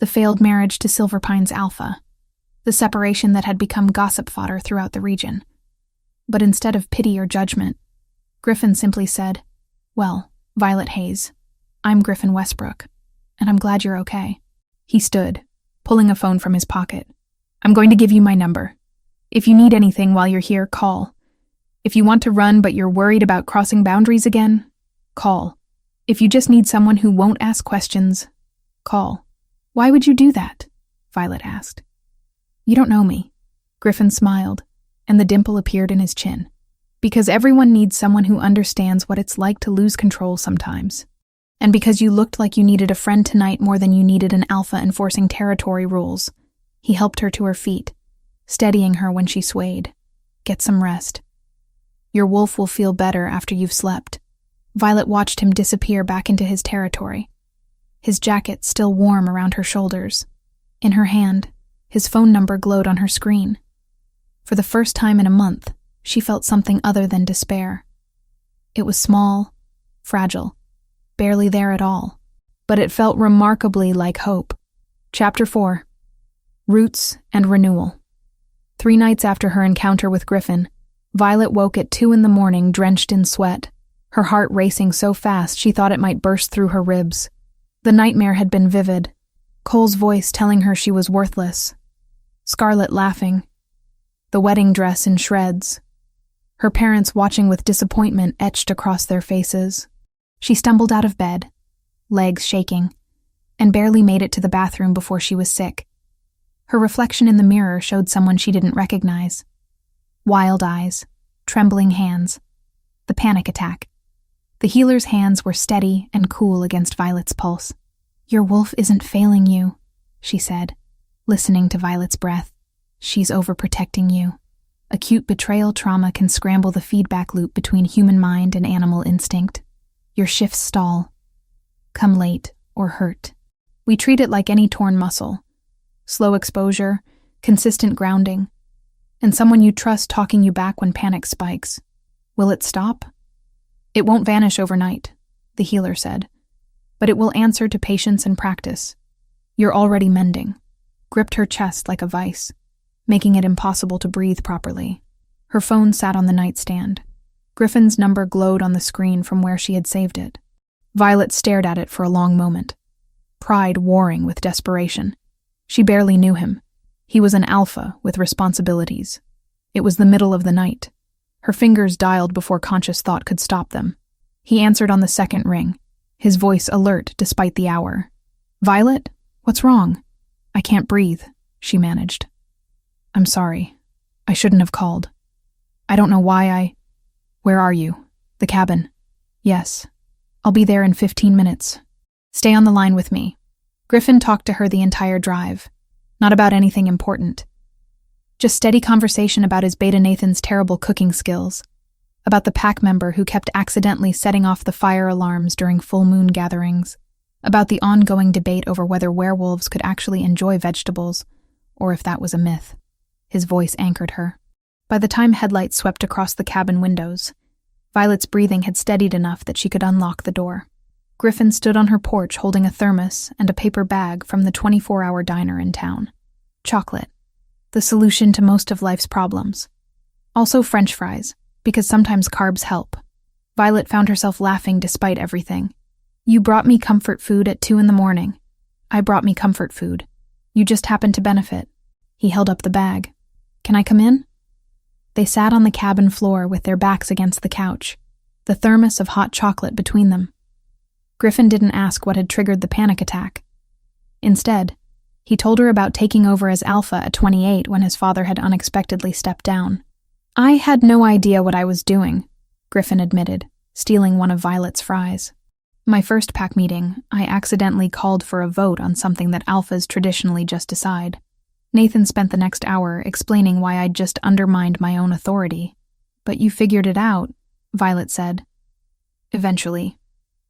The failed marriage to Silver Pine's Alpha. The separation that had become gossip fodder throughout the region. But instead of pity or judgment, Griffin simply said, Well, Violet Hayes, I'm Griffin Westbrook, and I'm glad you're okay. He stood, pulling a phone from his pocket. I'm going to give you my number. If you need anything while you're here, call. If you want to run but you're worried about crossing boundaries again, call. If you just need someone who won't ask questions, call. Why would you do that? Violet asked. You don't know me. Griffin smiled, and the dimple appeared in his chin. Because everyone needs someone who understands what it's like to lose control sometimes. And because you looked like you needed a friend tonight more than you needed an alpha enforcing territory rules, he helped her to her feet, steadying her when she swayed. Get some rest. Your wolf will feel better after you've slept. Violet watched him disappear back into his territory, his jacket still warm around her shoulders. In her hand, his phone number glowed on her screen. For the first time in a month, she felt something other than despair. It was small, fragile, barely there at all, but it felt remarkably like hope. Chapter 4. Roots and Renewal. 3 nights after her encounter with Griffin, Violet woke at 2 a.m, drenched in sweat, her heart racing so fast she thought it might burst through her ribs. The nightmare had been vivid. Cole's voice telling her she was worthless. Scarlett laughing. The wedding dress in shreds. Her parents watching with disappointment etched across their faces. She stumbled out of bed, legs shaking, and barely made it to the bathroom before she was sick. Her reflection in the mirror showed someone she didn't recognize. Wild eyes, trembling hands, the panic attack. The healer's hands were steady and cool against Violet's pulse. "Your wolf isn't failing you," she said, listening to Violet's breath. "She's overprotecting you." Acute betrayal trauma can scramble the feedback loop between human mind and animal instinct. Your shifts stall, come late, or hurt. We treat it like any torn muscle. Slow exposure, consistent grounding, and someone you trust talking you back when panic spikes. Will it stop? It won't vanish overnight, the healer said, but it will answer to patience and practice. You're already mending. Gripped her chest like a vice, making it impossible to breathe properly. Her phone sat on the nightstand. Griffin's number glowed on the screen from where she had saved it. Violet stared at it for a long moment, pride warring with desperation. She barely knew him. He was an alpha with responsibilities. It was the middle of the night. Her fingers dialed before conscious thought could stop them. He answered on the second ring, his voice alert despite the hour. "Violet, what's wrong?" "I can't breathe," she managed. "I'm sorry. I shouldn't have called. I don't know why I—" "Where are you?" "The cabin." "Yes. I'll be there in 15 minutes. Stay on the line with me." Griffin talked to her the entire drive. Not about anything important. Just steady conversation about his beta Nathan's terrible cooking skills, about the pack member who kept accidentally setting off the fire alarms during full moon gatherings, about the ongoing debate over whether werewolves could actually enjoy vegetables, or if that was a myth. His voice anchored her. By the time headlights swept across the cabin windows, Violet's breathing had steadied enough that she could unlock the door. Griffin stood on her porch holding a thermos and a paper bag from the 24-hour diner in town. Chocolate. The solution to most of life's problems. Also French fries, because sometimes carbs help. Violet found herself laughing despite everything. "You brought me comfort food at 2 a.m. I brought me comfort food. You just happened to benefit." He held up the bag. "Can I come in?" They sat on the cabin floor with their backs against the couch, the thermos of hot chocolate between them. Griffin didn't ask what had triggered the panic attack. Instead, he told her about taking over as alpha at 28 when his father had unexpectedly stepped down. "I had no idea what I was doing," Griffin admitted, stealing one of Violet's fries. "My first pack meeting, I accidentally called for a vote on something that alphas traditionally just decide. Nathan spent the next hour explaining why I'd just undermined my own authority. But you figured it out," Violet said. "Eventually,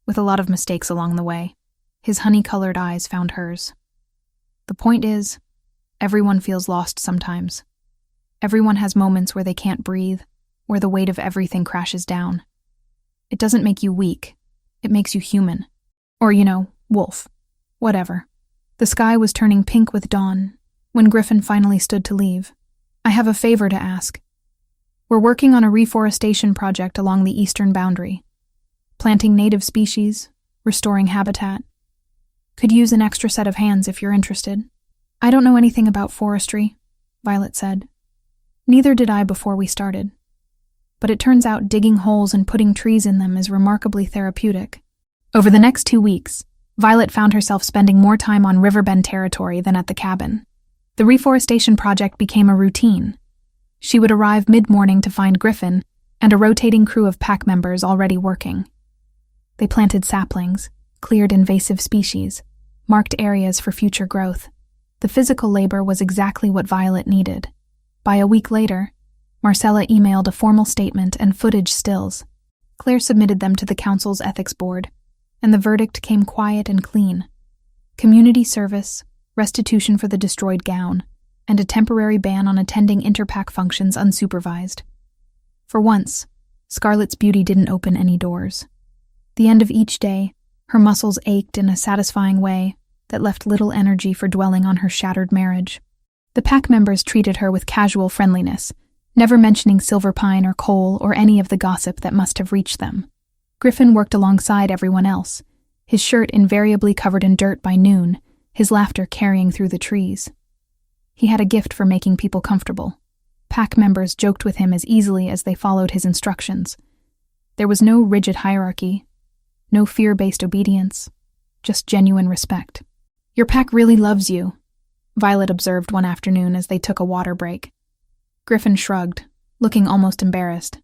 with a lot of mistakes along the way." His honey-colored eyes found hers. "The point is, everyone feels lost sometimes. Everyone has moments where they can't breathe, where the weight of everything crashes down. It doesn't make you weak. It makes you human. Or, wolf. Whatever." The sky was turning pink with dawn when Griffin finally stood to leave. "I have a favor to ask. We're working on a reforestation project along the eastern boundary. Planting native species, restoring habitat. Could use an extra set of hands if you're interested." "I don't know anything about forestry," Violet said. "Neither did I before we started. But it turns out digging holes and putting trees in them is remarkably therapeutic." Over the next 2 weeks, Violet found herself spending more time on Riverbend territory than at the cabin. The reforestation project became a routine. She would arrive mid-morning to find Griffin and a rotating crew of pack members already working. They planted saplings, cleared invasive species, marked areas for future growth. The physical labor was exactly what Violet needed. By a week later, Marcella emailed a formal statement and footage stills. Claire submitted them to the council's ethics board, and the verdict came quiet and clean. Community service, restitution for the destroyed gown, and a temporary ban on attending interpack functions unsupervised. For once, Scarlett's beauty didn't open any doors. The end of each day, her muscles ached in a satisfying way that left little energy for dwelling on her shattered marriage. The pack members treated her with casual friendliness, never mentioning Silver Pine or Cole or any of the gossip that must have reached them. Griffin worked alongside everyone else, his shirt invariably covered in dirt by noon, his laughter carrying through the trees. He had a gift for making people comfortable. Pack members joked with him as easily as they followed his instructions. There was no rigid hierarchy, No fear-based obedience, just genuine respect. Your pack really loves you, Violet observed one afternoon as they took a water break. Griffin shrugged, looking almost embarrassed.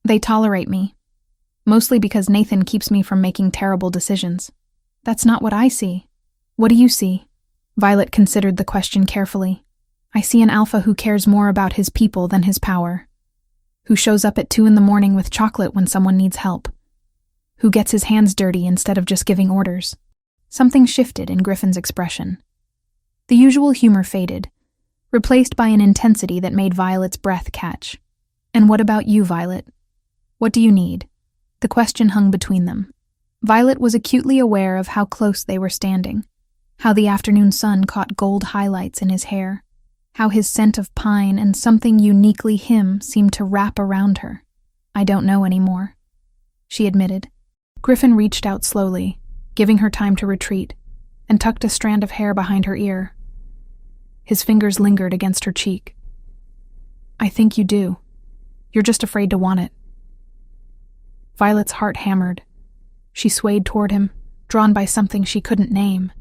They tolerate me. Mostly because Nathan keeps me from making terrible decisions. That's not what I see. What do you see? Violet considered the question carefully. I see an alpha who cares more about his people than his power. Who shows up at 2 a.m. with chocolate when someone needs help. Who gets his hands dirty instead of just giving orders. Something shifted in Griffin's expression. The usual humor faded, replaced by an intensity that made Violet's breath catch. And what about you, Violet? What do you need? The question hung between them. Violet was acutely aware of how close they were standing, how the afternoon sun caught gold highlights in his hair, how his scent of pine and something uniquely him seemed to wrap around her. I don't know anymore, she admitted. Griffin reached out slowly, giving her time to retreat, and tucked a strand of hair behind her ear. His fingers lingered against her cheek. I think you do. You're just afraid to want it. Violet's heart hammered. She swayed toward him, drawn by something she couldn't name.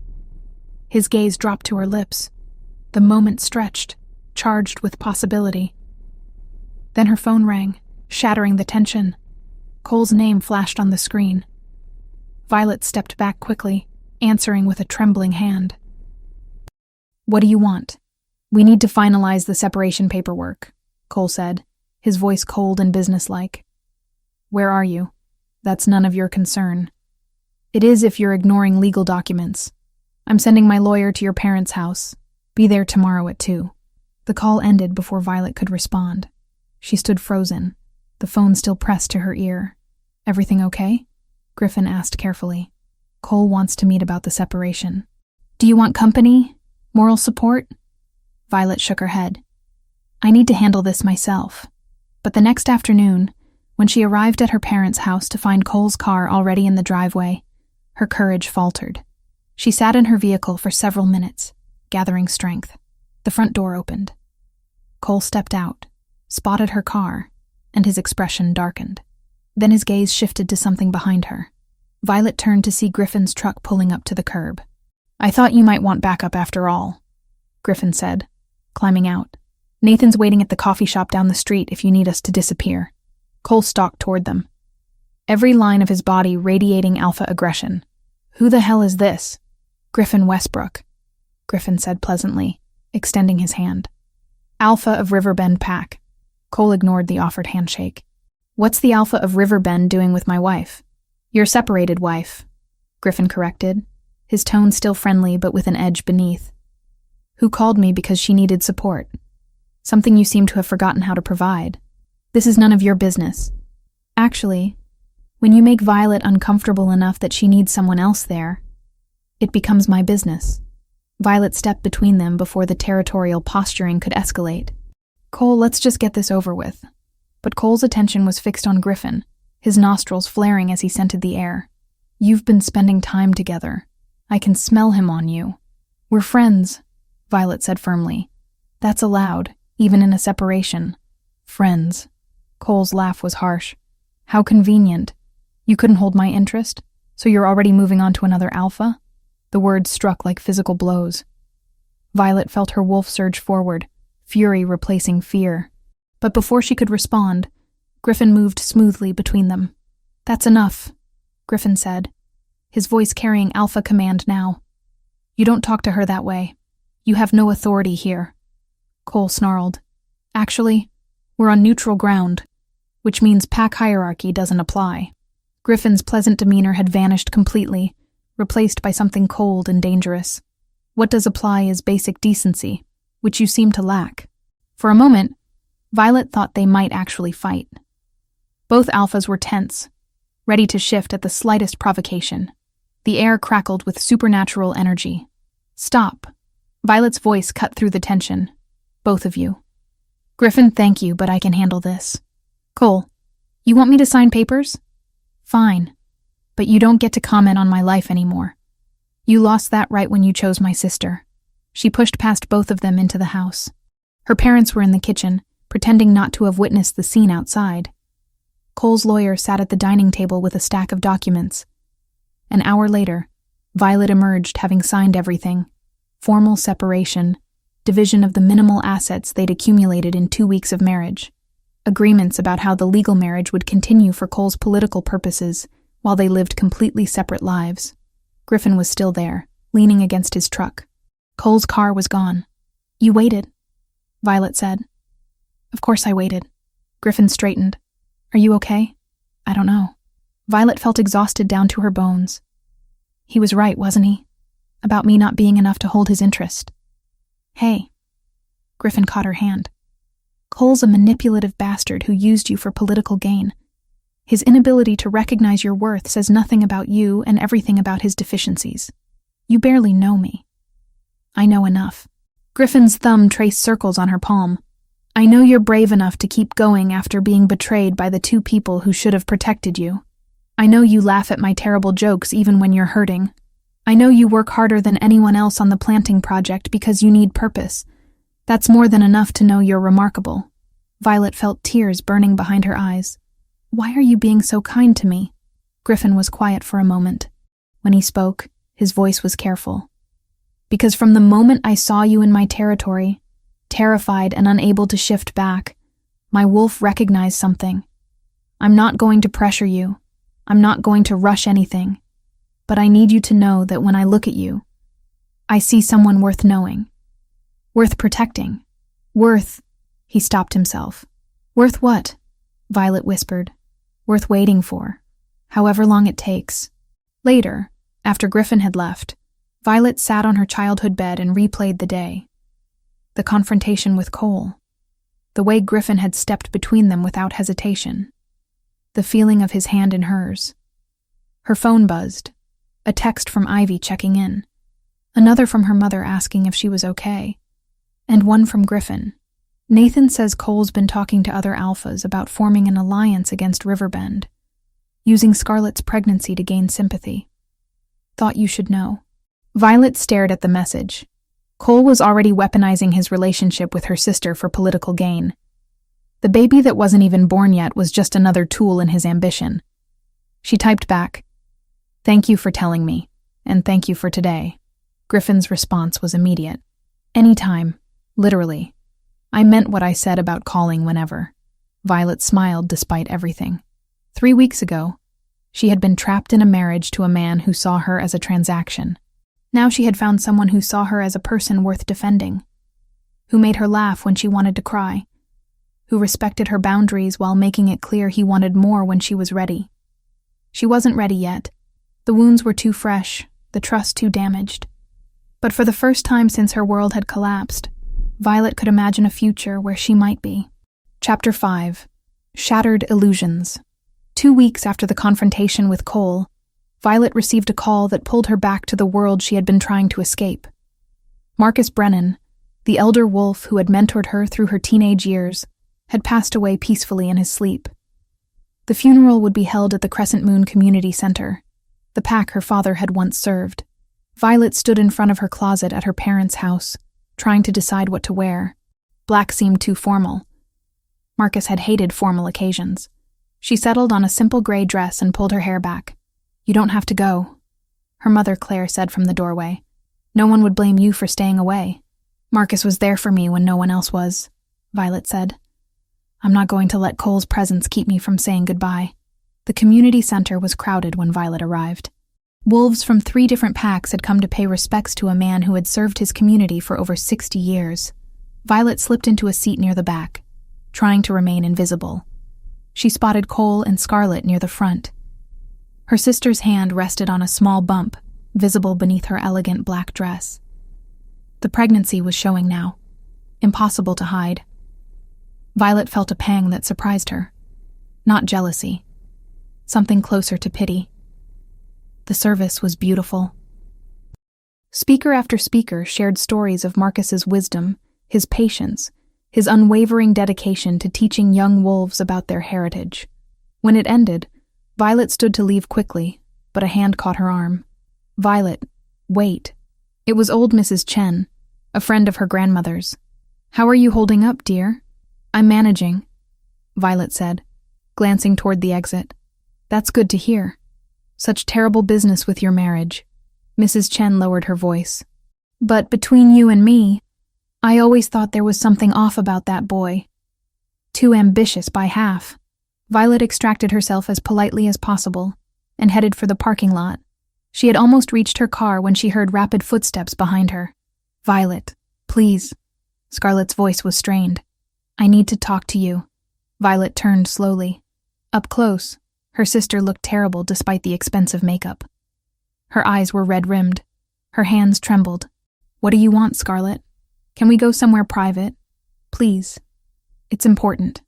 His gaze dropped to her lips. The moment stretched, charged with possibility. Then her phone rang, shattering the tension. Cole's name flashed on the screen. Violet stepped back quickly, answering with a trembling hand. What do you want? We need to finalize the separation paperwork, Cole said, his voice cold and businesslike. Where are you? That's none of your concern. It is if you're ignoring legal documents. I'm sending my lawyer to your parents' house. Be there tomorrow at 2. The call ended before Violet could respond. She stood frozen, the phone still pressed to her ear. Everything okay? Griffin asked carefully. Cole wants to meet about the separation. Do you want company? Moral support? Violet shook her head. I need to handle this myself. But the next afternoon, when she arrived at her parents' house to find Cole's car already in the driveway, her courage faltered. She sat in her vehicle for several minutes, gathering strength. The front door opened. Cole stepped out, spotted her car, and his expression darkened. Then his gaze shifted to something behind her. Violet turned to see Griffin's truck pulling up to the curb. I thought you might want backup after all, Griffin said, climbing out. Nathan's waiting at the coffee shop down the street if you need us to disappear. Cole stalked toward them, every line of his body radiating alpha aggression. Who the hell is this? Griffin Westbrook, Griffin said pleasantly, extending his hand. Alpha of Riverbend Pack. Cole ignored the offered handshake. What's the Alpha of Riverbend doing with my wife? Your separated wife, Griffin corrected, his tone still friendly but with an edge beneath. Who called me because she needed support. Something you seem to have forgotten how to provide. This is none of your business. Actually, when you make Violet uncomfortable enough that she needs someone else there, it becomes my business. Violet stepped between them before the territorial posturing could escalate. Cole, let's just get this over with. But Cole's attention was fixed on Griffin, his nostrils flaring as he scented the air. You've been spending time together. I can smell him on you. We're friends, Violet said firmly. That's allowed, even in a separation. Friends. Cole's laugh was harsh. How convenient. You couldn't hold my interest, so you're already moving on to another alpha? The words struck like physical blows. Violet felt her wolf surge forward, fury replacing fear. But before she could respond, Griffin moved smoothly between them. That's enough, Griffin said, his voice carrying alpha command now. You don't talk to her that way. You have no authority here. Cole snarled. Actually, we're on neutral ground, which means pack hierarchy doesn't apply. Griffin's pleasant demeanor had vanished completely, replaced by something cold and dangerous. What does apply is basic decency, which you seem to lack. For a moment, Violet thought they might actually fight. Both alphas were tense, ready to shift at the slightest provocation. The air crackled with supernatural energy. Stop. Violet's voice cut through the tension. Both of you. Griffin, thank you, but I can handle this. Cole, you want me to sign papers? Fine. But you don't get to comment on my life anymore. You lost that right when you chose my sister. She pushed past both of them into the house. Her parents were in the kitchen, pretending not to have witnessed the scene outside. Cole's lawyer sat at the dining table with a stack of documents, An hour later, Violet emerged having signed everything. Formal separation, division of the minimal assets they'd accumulated in 2 weeks of marriage, agreements about how the legal marriage would continue for Cole's political purposes while they lived completely separate lives. Griffin was still there, leaning against his truck. Cole's car was gone. "You waited," Violet said. "Of course I waited." Griffin straightened. "Are you okay?" "I don't know." Violet felt exhausted down to her bones. He was right, wasn't he? About me not being enough to hold his interest. "Hey." Griffin caught her hand. "Cole's a manipulative bastard who used you for political gain. His inability to recognize your worth says nothing about you and everything about his deficiencies. You barely know me." "I know enough." Griffin's thumb traced circles on her palm. "I know you're brave enough to keep going after being betrayed by the 2 people who should have protected you. I know you laugh at my terrible jokes even when you're hurting. I know you work harder than anyone else on the planting project because you need purpose. That's more than enough to know you're remarkable." Violet felt tears burning behind her eyes. "Why are you being so kind to me?" Griffin was quiet for a moment. When he spoke, his voice was careful. "Because from the moment I saw you in my territory, terrified and unable to shift back, my wolf recognized something. I'm not going to pressure you. I'm not going to rush anything. But I need you to know that when I look at you, I see someone worth knowing. Worth protecting. Worth—" He stopped himself. "Worth what?" Violet whispered. "Worth waiting for. However long it takes." Later, after Griffin had left, Violet sat on her childhood bed and replayed the day. The confrontation with Cole. The way Griffin had stepped between them without hesitation. The feeling of his hand in hers. Her phone buzzed. A text from Ivy checking in. Another from her mother asking if she was okay. And one from Griffin. "Nathan says Cole's been talking to other alphas about forming an alliance against Riverbend, using Scarlett's pregnancy to gain sympathy. Thought you should know." Violet stared at the message. Cole was already weaponizing his relationship with her sister for political gain. The baby that wasn't even born yet was just another tool in his ambition. She typed back, "Thank you for telling me, and thank you for today." Griffin's response was immediate. "Anytime, literally. I meant what I said about calling whenever." Violet smiled despite everything. 3 weeks ago, she had been trapped in a marriage to a man who saw her as a transaction. Now she had found someone who saw her as a person worth defending, who made her laugh when she wanted to cry, who respected her boundaries while making it clear he wanted more when she was ready. She wasn't ready yet. The wounds were too fresh, the trust too damaged. But for the first time since her world had collapsed, Violet could imagine a future where she might be. Chapter 5. Shattered Illusions. 2 weeks after the confrontation with Cole, Violet received a call that pulled her back to the world she had been trying to escape. Marcus Brennan, the elder wolf who had mentored her through her teenage years, had passed away peacefully in his sleep. The funeral would be held at the Crescent Moon Community Center, the pack her father had once served. Violet stood in front of her closet at her parents' house, trying to decide what to wear. Black seemed too formal. Marcus had hated formal occasions. She settled on a simple gray dress and pulled her hair back. "You don't have to go," her mother Claire said from the doorway. "No one would blame you for staying away." "Marcus was there for me when no one else was," Violet said. "I'm not going to let Cole's presence keep me from saying goodbye." The community center was crowded when Violet arrived. Wolves from 3 different packs had come to pay respects to a man who had served his community for over 60 years. Violet slipped into a seat near the back, trying to remain invisible. She spotted Cole and Scarlett near the front. Her sister's hand rested on a small bump, visible beneath her elegant black dress. The pregnancy was showing now. Impossible to hide. Violet felt a pang that surprised her. Not jealousy. Something closer to pity. The service was beautiful. Speaker after speaker shared stories of Marcus's wisdom, his patience, his unwavering dedication to teaching young wolves about their heritage. When it ended, Violet stood to leave quickly, but a hand caught her arm. "Violet, wait." It was old Mrs. Chen, a friend of her grandmother's. "How are you holding up, dear?" "I'm managing," Violet said, glancing toward the exit. "That's good to hear." Such terrible business with your marriage. Mrs. Chen lowered her voice. But between you and me, I always thought there was something off about that boy. Too ambitious by half. Violet extracted herself as politely as possible and headed for the parking lot. She had almost reached her car when she heard rapid footsteps behind her. Violet, please. Scarlett's voice was strained. I need to talk to you. Violet turned slowly. Up close, her sister looked terrible despite the expensive makeup. Her eyes were red-rimmed. Her hands trembled. What do you want, Scarlett? Can we go somewhere private? Please. It's important.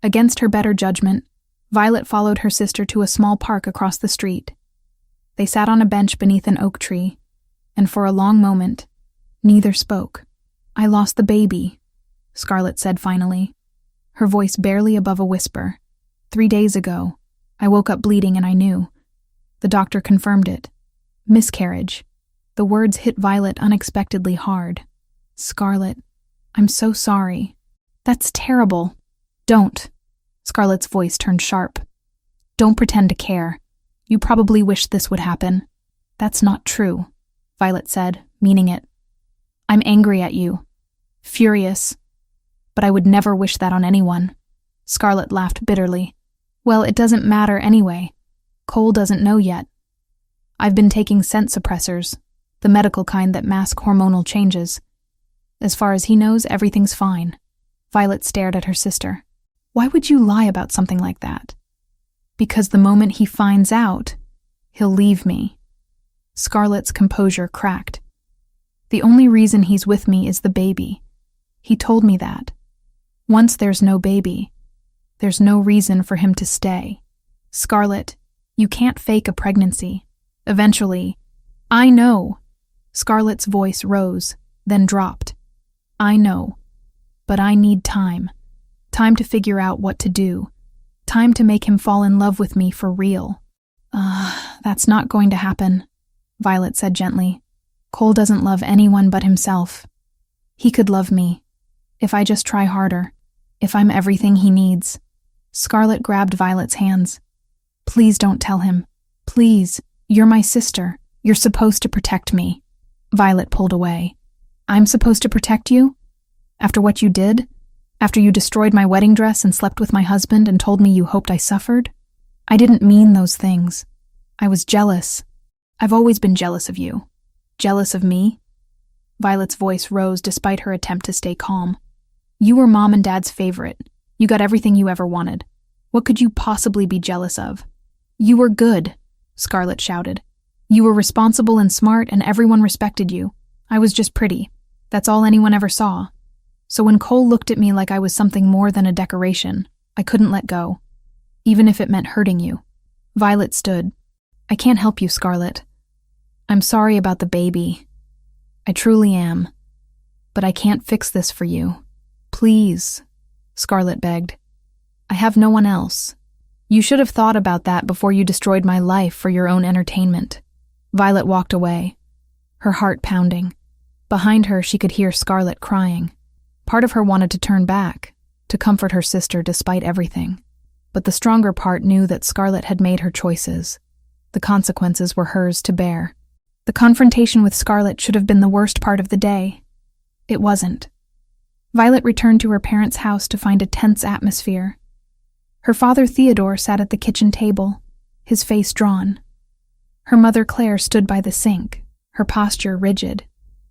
Against her better judgment, Violet followed her sister to a small park across the street. They sat on a bench beneath an oak tree, and for a long moment, neither spoke. I lost the baby, Scarlett said finally, her voice barely above a whisper. 3 days ago, I woke up bleeding and I knew. The doctor confirmed it. Miscarriage. The words hit Violet unexpectedly hard. Scarlett, I'm so sorry. That's terrible. Don't. Scarlett's voice turned sharp. Don't pretend to care. You probably wish this would happen. That's not true, Violet said, meaning it. I'm angry at you. Furious. But I would never wish that on anyone. Scarlett laughed bitterly. Well, it doesn't matter anyway. Cole doesn't know yet. I've been taking scent suppressors, the medical kind that mask hormonal changes. As far as he knows, everything's fine. Violet stared at her sister. Why would you lie about something like that? Because the moment he finds out, he'll leave me. Scarlett's composure cracked. The only reason he's with me is the baby. He told me that. Once there's no baby, there's no reason for him to stay. Scarlett, you can't fake a pregnancy. Eventually, I know. Scarlett's voice rose, then dropped. I know. But I need time. Time to figure out what to do. Time to make him fall in love with me for real. That's not going to happen, Violet said gently. Cole doesn't love anyone but himself. He could love me. If I just try harder. If I'm everything he needs. Scarlett grabbed Violet's hands. Please don't tell him. Please. You're my sister. You're supposed to protect me. Violet pulled away. I'm supposed to protect you? After what you did? After you destroyed my wedding dress and slept with my husband and told me you hoped I suffered? I didn't mean those things. I was jealous. I've always been jealous of you. Jealous of me? Violet's voice rose despite her attempt to stay calm. You were Mom and Dad's favorite. You got everything you ever wanted. What could you possibly be jealous of? You were good, Scarlett shouted. You were responsible and smart and everyone respected you. I was just pretty. That's all anyone ever saw. So when Cole looked at me like I was something more than a decoration, I couldn't let go, even if it meant hurting you. Violet stood. I can't help you, Scarlett. I'm sorry about the baby. I truly am. But I can't fix this for you. Please, Scarlett begged. I have no one else. You should have thought about that before you destroyed my life for your own entertainment. Violet walked away, her heart pounding. Behind her, she could hear Scarlett crying. Part of her wanted to turn back, to comfort her sister despite everything. But the stronger part knew that Scarlett had made her choices. The consequences were hers to bear. The confrontation with Scarlett should have been the worst part of the day. It wasn't. Violet returned to her parents' house to find a tense atmosphere. Her father Theodore sat at the kitchen table, his face drawn. Her mother Claire stood by the sink, her posture rigid.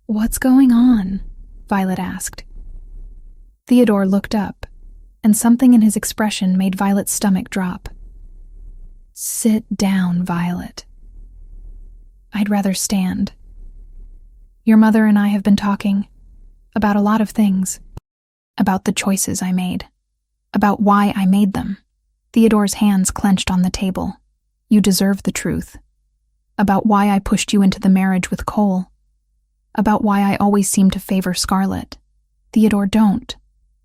What's going on? Violet asked. Theodore looked up, and something in his expression made Violet's stomach drop. Sit down, Violet. I'd rather stand. Your mother and I have been talking about a lot of things. About the choices I made. About why I made them. Theodore's hands clenched on the table. You deserve the truth. About why I pushed you into the marriage with Cole. About why I always seem to favor Scarlett. Theodore, don't,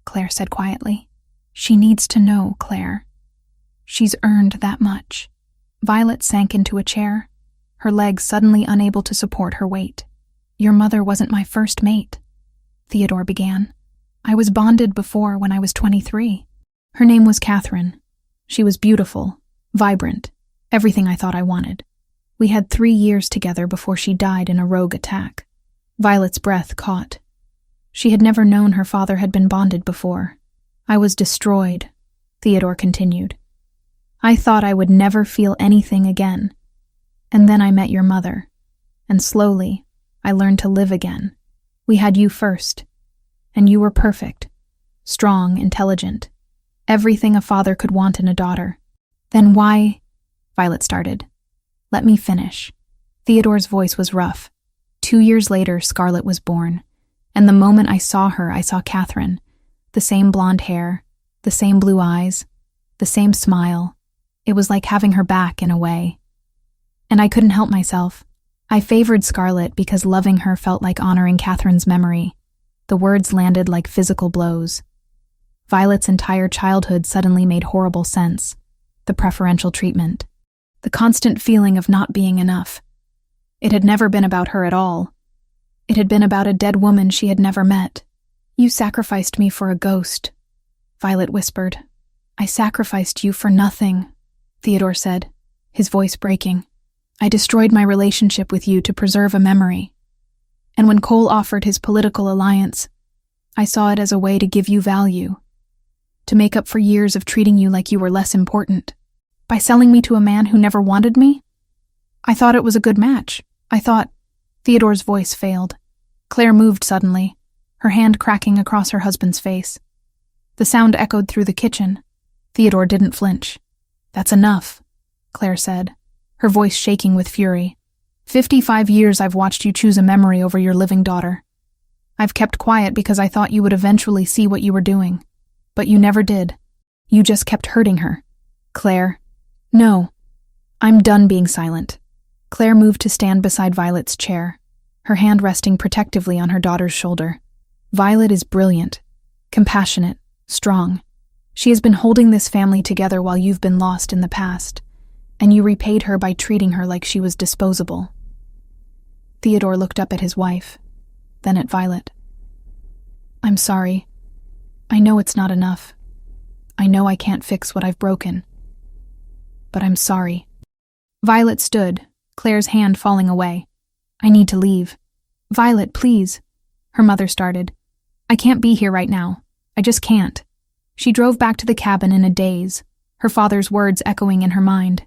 Claire said quietly. She needs to know, Claire. She's earned that much. Violet sank into a chair, her legs suddenly unable to support her weight. Your mother wasn't my first mate, Theodore began. I was bonded before when I was 23. Her name was Catherine. She was beautiful, vibrant, everything I thought I wanted. We had 3 years together before she died in a rogue attack. Violet's breath caught. She had never known her father had been bonded before. I was destroyed, Theodore continued. I thought I would never feel anything again. And then I met your mother. And slowly, I learned to live again. We had you first. And you were perfect. Strong, intelligent. Everything a father could want in a daughter. Then why? Violet started. Let me finish. Theodore's voice was rough. 2 years later, Scarlett was born. And the moment I saw her, I saw Catherine. The same blonde hair, the same blue eyes, the same smile. It was like having her back in a way. And I couldn't help myself. I favored Scarlett because loving her felt like honoring Catherine's memory. The words landed like physical blows. Violet's entire childhood suddenly made horrible sense. The preferential treatment. The constant feeling of not being enough. It had never been about her at all. It had been about a dead woman she had never met. You sacrificed me for a ghost, Violet whispered. I sacrificed you for nothing, Theodore said, his voice breaking. I destroyed my relationship with you to preserve a memory. And when Cole offered his political alliance, I saw it as a way to give you value, to make up for years of treating you like you were less important. By selling me to a man who never wanted me? I thought it was a good match. I thought... Theodore's voice failed. Claire moved suddenly, her hand cracking across her husband's face. The sound echoed through the kitchen. Theodore didn't flinch. That's enough, Claire said, her voice shaking with fury. 55 years I've watched you choose a memory over your living daughter. I've kept quiet because I thought you would eventually see what you were doing. But you never did. You just kept hurting her. Claire. No. I'm done being silent. Claire moved to stand beside Violet's chair, her hand resting protectively on her daughter's shoulder. Violet is brilliant, compassionate, strong. She has been holding this family together while you've been lost in the past, and you repaid her by treating her like she was disposable. Theodore looked up at his wife, then at Violet. I'm sorry. I know it's not enough. I know I can't fix what I've broken. But I'm sorry. Violet stood, Claire's hand falling away. I need to leave. Violet, please. Her mother started. I can't be here right now. I just can't. She drove back to the cabin in a daze, her father's words echoing in her mind.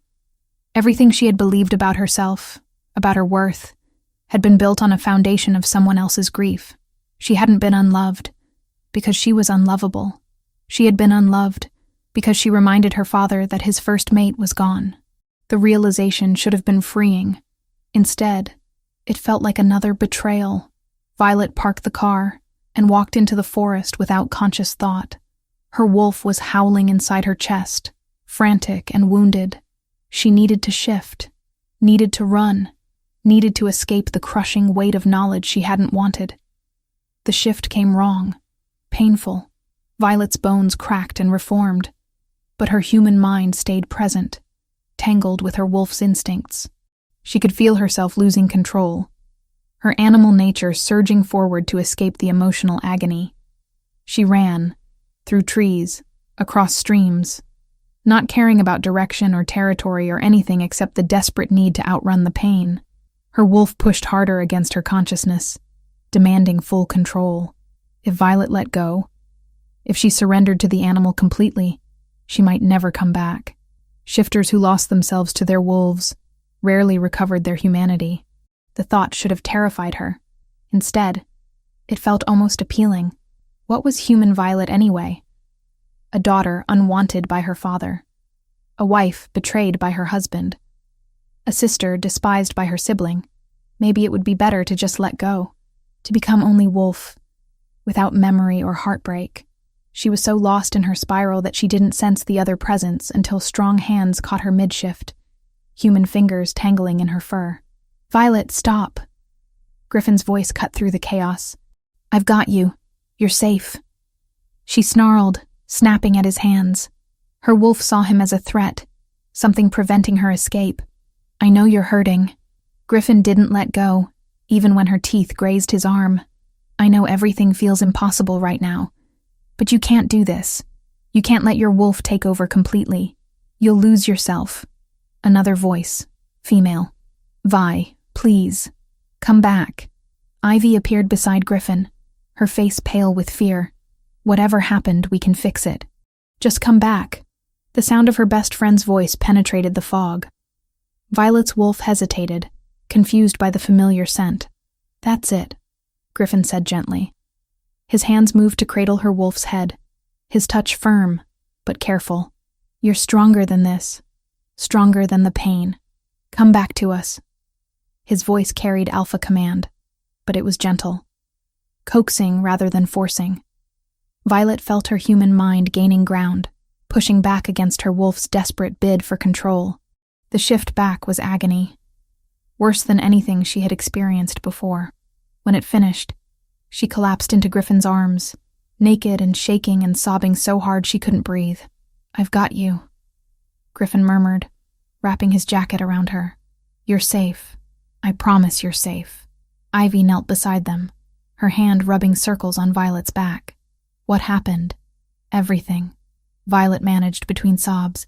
Everything she had believed about herself, about her worth, had been built on a foundation of someone else's grief. She hadn't been unloved, because she was unlovable. She had been unloved, because she reminded her father that his first mate was gone. The realization should have been freeing. Instead, it felt like another betrayal. Violet parked the car and walked into the forest without conscious thought. Her wolf was howling inside her chest, frantic and wounded. She needed to shift, needed to run, needed to escape the crushing weight of knowledge she hadn't wanted. The shift came wrong, painful. Violet's bones cracked and reformed, but her human mind stayed present, tangled with her wolf's instincts. She could feel herself losing control, her animal nature surging forward to escape the emotional agony. She ran, through trees, across streams, not caring about direction or territory or anything except the desperate need to outrun the pain. Her wolf pushed harder against her consciousness, demanding full control. If Violet let go, if she surrendered to the animal completely, she might never come back. Shifters who lost themselves to their wolves rarely recovered their humanity. The thought should have terrified her. Instead, it felt almost appealing. What was human Violet anyway? A daughter unwanted by her father. A wife betrayed by her husband. A sister despised by her sibling. Maybe it would be better to just let go, to become only wolf, without memory or heartbreak. She was so lost in her spiral that she didn't sense the other presence until strong hands caught her mid-shift, human fingers tangling in her fur. Violet, stop. Griffin's voice cut through the chaos. I've got you. You're safe. She snarled, snapping at his hands. Her wolf saw him as a threat, something preventing her escape. I know you're hurting. Griffin didn't let go, even when her teeth grazed his arm. I know everything feels impossible right now. But you can't do this. You can't let your wolf take over completely. You'll lose yourself. Another voice, female. Vi, please. Come back. Ivy appeared beside Griffin, her face pale with fear. Whatever happened, we can fix it. Just come back. The sound of her best friend's voice penetrated the fog. Violet's wolf hesitated, confused by the familiar scent. That's it, Griffin said gently. His hands moved to cradle her wolf's head, his touch firm, but careful. You're stronger than this, stronger than the pain. Come back to us. His voice carried alpha command, but it was gentle, coaxing rather than forcing. Violet felt her human mind gaining ground, pushing back against her wolf's desperate bid for control. The shift back was agony, worse than anything she had experienced before. When it finished, she collapsed into Griffin's arms, naked and shaking and sobbing so hard she couldn't breathe. I've got you, Griffin murmured, wrapping his jacket around her. You're safe. I promise you're safe. Ivy knelt beside them, her hand rubbing circles on Violet's back. What happened? Everything, Violet managed between sobs.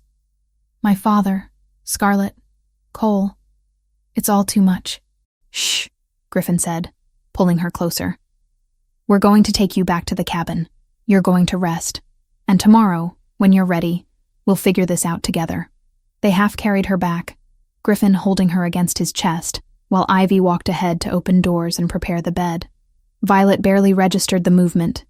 My father, Scarlet, Cole. It's all too much. Shh, Griffin said, pulling her closer. We're going to take you back to the cabin. You're going to rest. And tomorrow, when you're ready, we'll figure this out together. They half-carried her back, Griffin holding her against his chest, while Ivy walked ahead to open doors and prepare the bed. Violet barely registered the movement.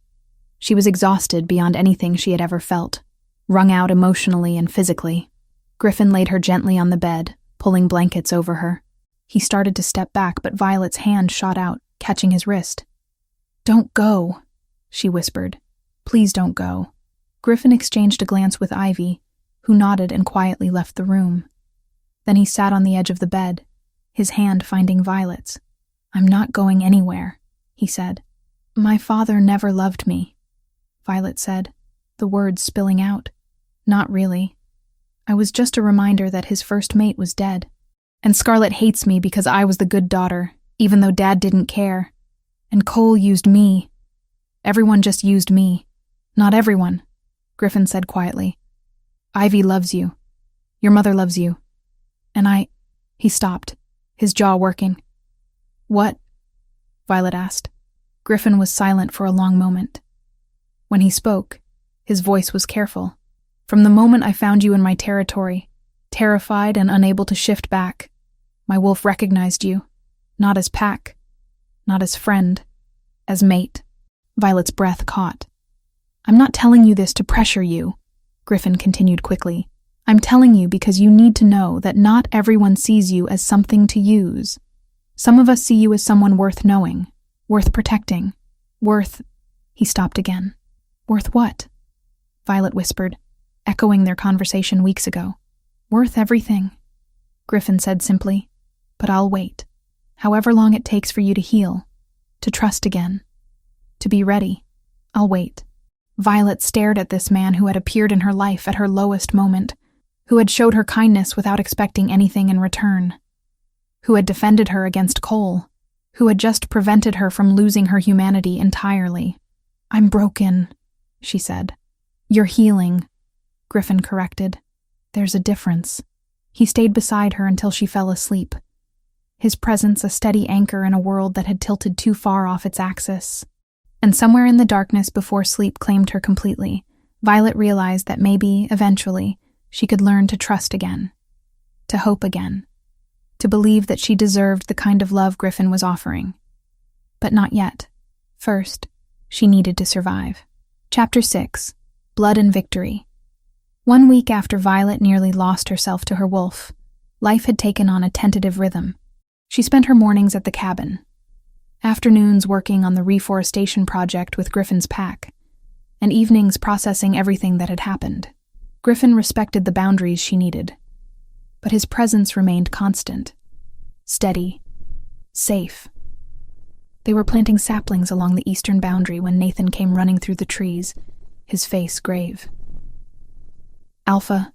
She was exhausted beyond anything she had ever felt, wrung out emotionally and physically. Griffin laid her gently on the bed, pulling blankets over her. He started to step back, but Violet's hand shot out, catching his wrist. Don't go, she whispered. Please don't go. Griffin exchanged a glance with Ivy, who nodded and quietly left the room. Then he sat on the edge of the bed, his hand finding Violet's. I'm not going anywhere, he said. My father never loved me, Violet said, the words spilling out. Not really. I was just a reminder that his first mate was dead. And Scarlet hates me because I was the good daughter, even though Dad didn't care. And Cole used me. Everyone just used me. Not everyone, Griffin said quietly. Ivy loves you. Your mother loves you. And He stopped, his jaw working. What? Violet asked. Griffin was silent for a long moment. When he spoke, his voice was careful. From the moment I found you in my territory, terrified and unable to shift back, my wolf recognized you, not as pack, not as friend, as mate. Violet's breath caught. I'm not telling you this to pressure you, Griffin continued quickly. I'm telling you because you need to know that not everyone sees you as something to use. Some of us see you as someone worth knowing, worth protecting, worth... He stopped again. Worth what? Violet whispered, echoing their conversation weeks ago. Worth everything, Griffin said simply. But I'll wait. However long it takes for you to heal, to trust again, to be ready. I'll wait. Violet stared at this man who had appeared in her life at her lowest moment, who had showed her kindness without expecting anything in return, who had defended her against Cole, who had just prevented her from losing her humanity entirely. I'm broken, she said. You're healing, Griffin corrected. There's a difference. He stayed beside her until she fell asleep, his presence a steady anchor in a world that had tilted too far off its axis. And somewhere in the darkness before sleep claimed her completely, Violet realized that maybe, eventually, she could learn to trust again, to hope again, to believe that she deserved the kind of love Griffin was offering. But not yet. First, she needed to survive. Chapter 6. Blood and Victory. 1 week after Violet nearly lost herself to her wolf, life had taken on a tentative rhythm. She spent her mornings at the cabin, afternoons working on the reforestation project with Griffin's pack, and evenings processing everything that had happened. Griffin respected the boundaries she needed, but his presence remained constant, steady, safe. They were planting saplings along the eastern boundary when Nathan came running through the trees, his face grave. Alpha,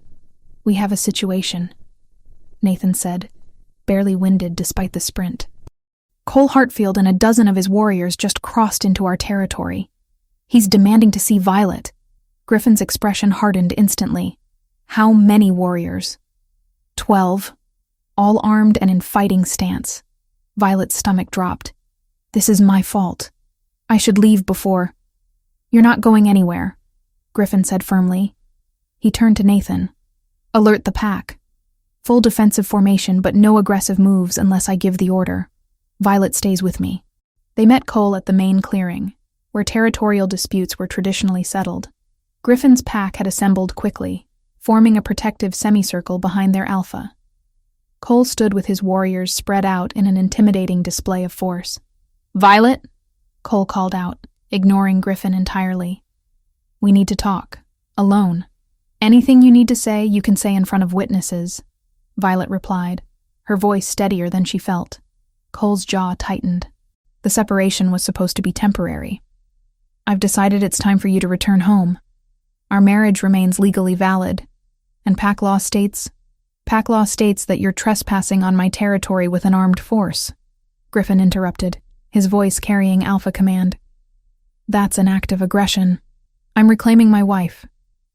we have a situation, Nathan said, barely winded despite the sprint. Cole Hartfield and a dozen of his warriors just crossed into our territory. He's demanding to see Violet. Griffin's expression hardened instantly. How many warriors? 12. all armed and in fighting stance. Violet's stomach dropped. This is my fault. I should leave before. You're not going anywhere, Griffin said firmly. He turned to Nathan. Alert the pack. Full defensive formation, but no aggressive moves unless I give the order. Violet stays with me. They met Cole at the main clearing, where territorial disputes were traditionally settled. Griffin's pack had assembled quickly, forming a protective semicircle behind their alpha. Cole stood with his warriors spread out in an intimidating display of force. Violet, Cole called out, ignoring Griffin entirely. We need to talk. Alone. Anything you need to say, you can say in front of witnesses, Violet replied, her voice steadier than she felt. Cole's jaw tightened. The separation was supposed to be temporary. I've decided it's time for you to return home. Our marriage remains legally valid, and pack law states that you're trespassing on my territory with an armed force, Griffin interrupted, his voice carrying alpha command. That's an act of aggression. I'm reclaiming my wife.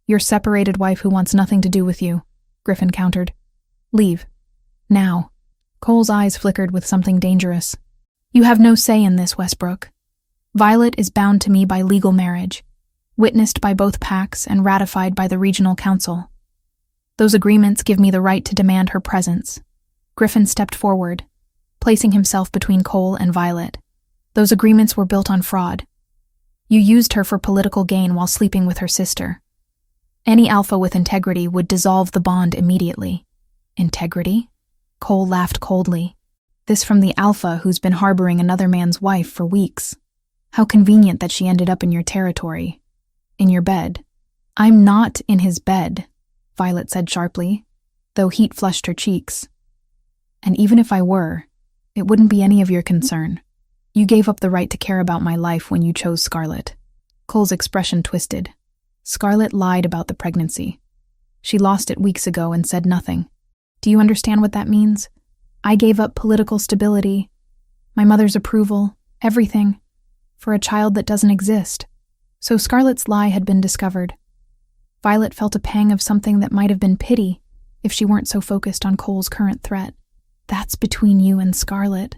Your separated wife who wants nothing to do with you, Griffin countered. Leave. Now. Cole's eyes flickered with something dangerous. You have no say in this, Westbrook. Violet is bound to me by legal marriage, witnessed by both packs and ratified by the regional council. Those agreements give me the right to demand her presence. Griffin stepped forward, placing himself between Cole and Violet. Those agreements were built on fraud. You used her for political gain while sleeping with her sister. Any alpha with integrity would dissolve the bond immediately. Integrity? Cole laughed coldly. This from the alpha who's been harboring another man's wife for weeks. How convenient that she ended up in your territory. In your bed. I'm not in his bed, Violet said sharply, though heat flushed her cheeks. And even if I were, it wouldn't be any of your concern. You gave up the right to care about my life when you chose Scarlett. Cole's expression twisted. Scarlett lied about the pregnancy. She lost it weeks ago and said nothing. Do you understand what that means? I gave up political stability, my mother's approval, everything, for a child that doesn't exist. So Scarlett's lie had been discovered. Violet felt a pang of something that might have been pity if she weren't so focused on Cole's current threat. That's between you and Scarlett,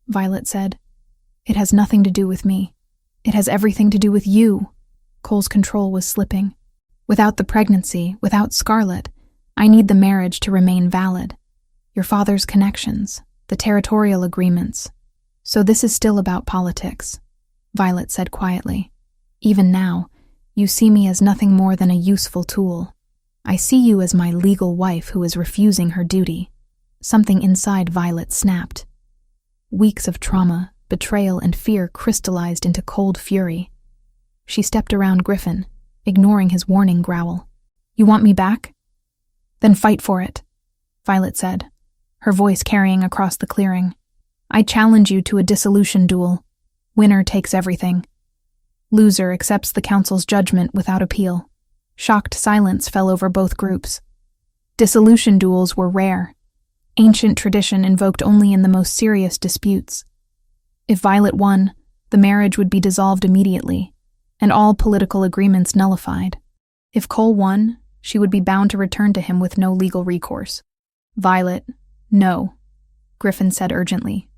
Violet said. It has nothing to do with me. It has everything to do with you. Cole's control was slipping. Without the pregnancy, without Scarlett, I need the marriage to remain valid. Your father's connections, the territorial agreements. So this is still about politics, Violet said quietly. Even now, you see me as nothing more than a useful tool. I see you as my legal wife who is refusing her duty. Something inside Violet snapped. Weeks of trauma, betrayal, and fear crystallized into cold fury. She stepped around Griffin, ignoring his warning growl. You want me back? Then fight for it, Violet said, her voice carrying across the clearing. I challenge you to a dissolution duel. Winner takes everything. Loser accepts the council's judgment without appeal. Shocked silence fell over both groups. Dissolution duels were rare. Ancient tradition invoked only in the most serious disputes. If Violet won, the marriage would be dissolved immediately, and all political agreements nullified. If Cole won, she would be bound to return to him with no legal recourse. Violet, no, Griffin said urgently.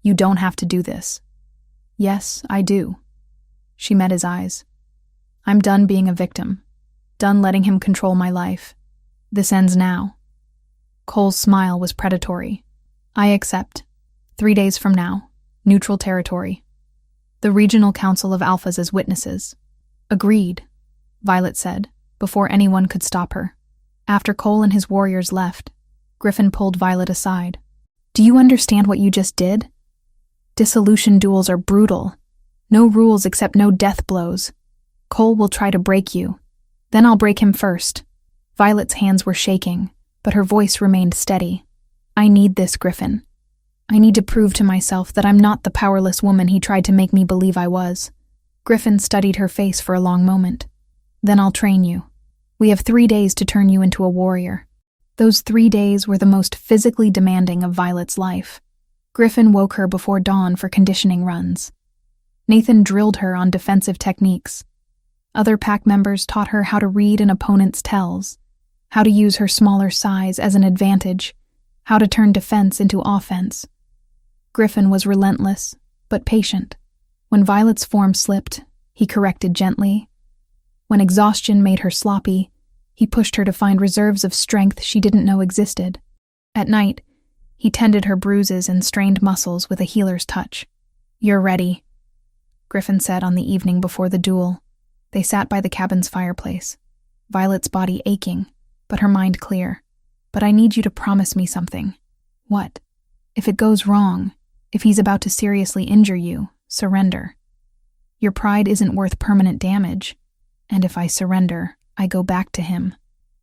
You don't have to do this. Yes, I do. She met his eyes. I'm done being a victim. Done letting him control my life. This ends now. Cole's smile was predatory. I accept. 3 days from now. Neutral territory. The Regional Council of Alphas as witnesses. Agreed, Violet said, before anyone could stop her. After Cole and his warriors left, Griffin pulled Violet aside. Do you understand what you just did? Dissolution duels are brutal. No rules except no death blows. Cole will try to break you. Then I'll break him first. Violet's hands were shaking, but her voice remained steady. I need this, Griffin. I need to prove to myself that I'm not the powerless woman he tried to make me believe I was. Griffin studied her face for a long moment. Then I'll train you. We have 3 days to turn you into a warrior. Those 3 days were the most physically demanding of Violet's life. Griffin woke her before dawn for conditioning runs. Nathan drilled her on defensive techniques. Other pack members taught her how to read an opponent's tells, how to use her smaller size as an advantage, how to turn defense into offense. Griffin was relentless, but patient. When Violet's form slipped, he corrected gently. When exhaustion made her sloppy, he pushed her to find reserves of strength she didn't know existed. At night, he tended her bruises and strained muscles with a healer's touch. "You're ready," Griffin said on the evening before the duel. They sat by the cabin's fireplace, Violet's body aching, but her mind clear. "But I need you to promise me something." "What?" "If it goes wrong, if he's about to seriously injure you, surrender. Your pride isn't worth permanent damage, and if I surrender, I go back to him.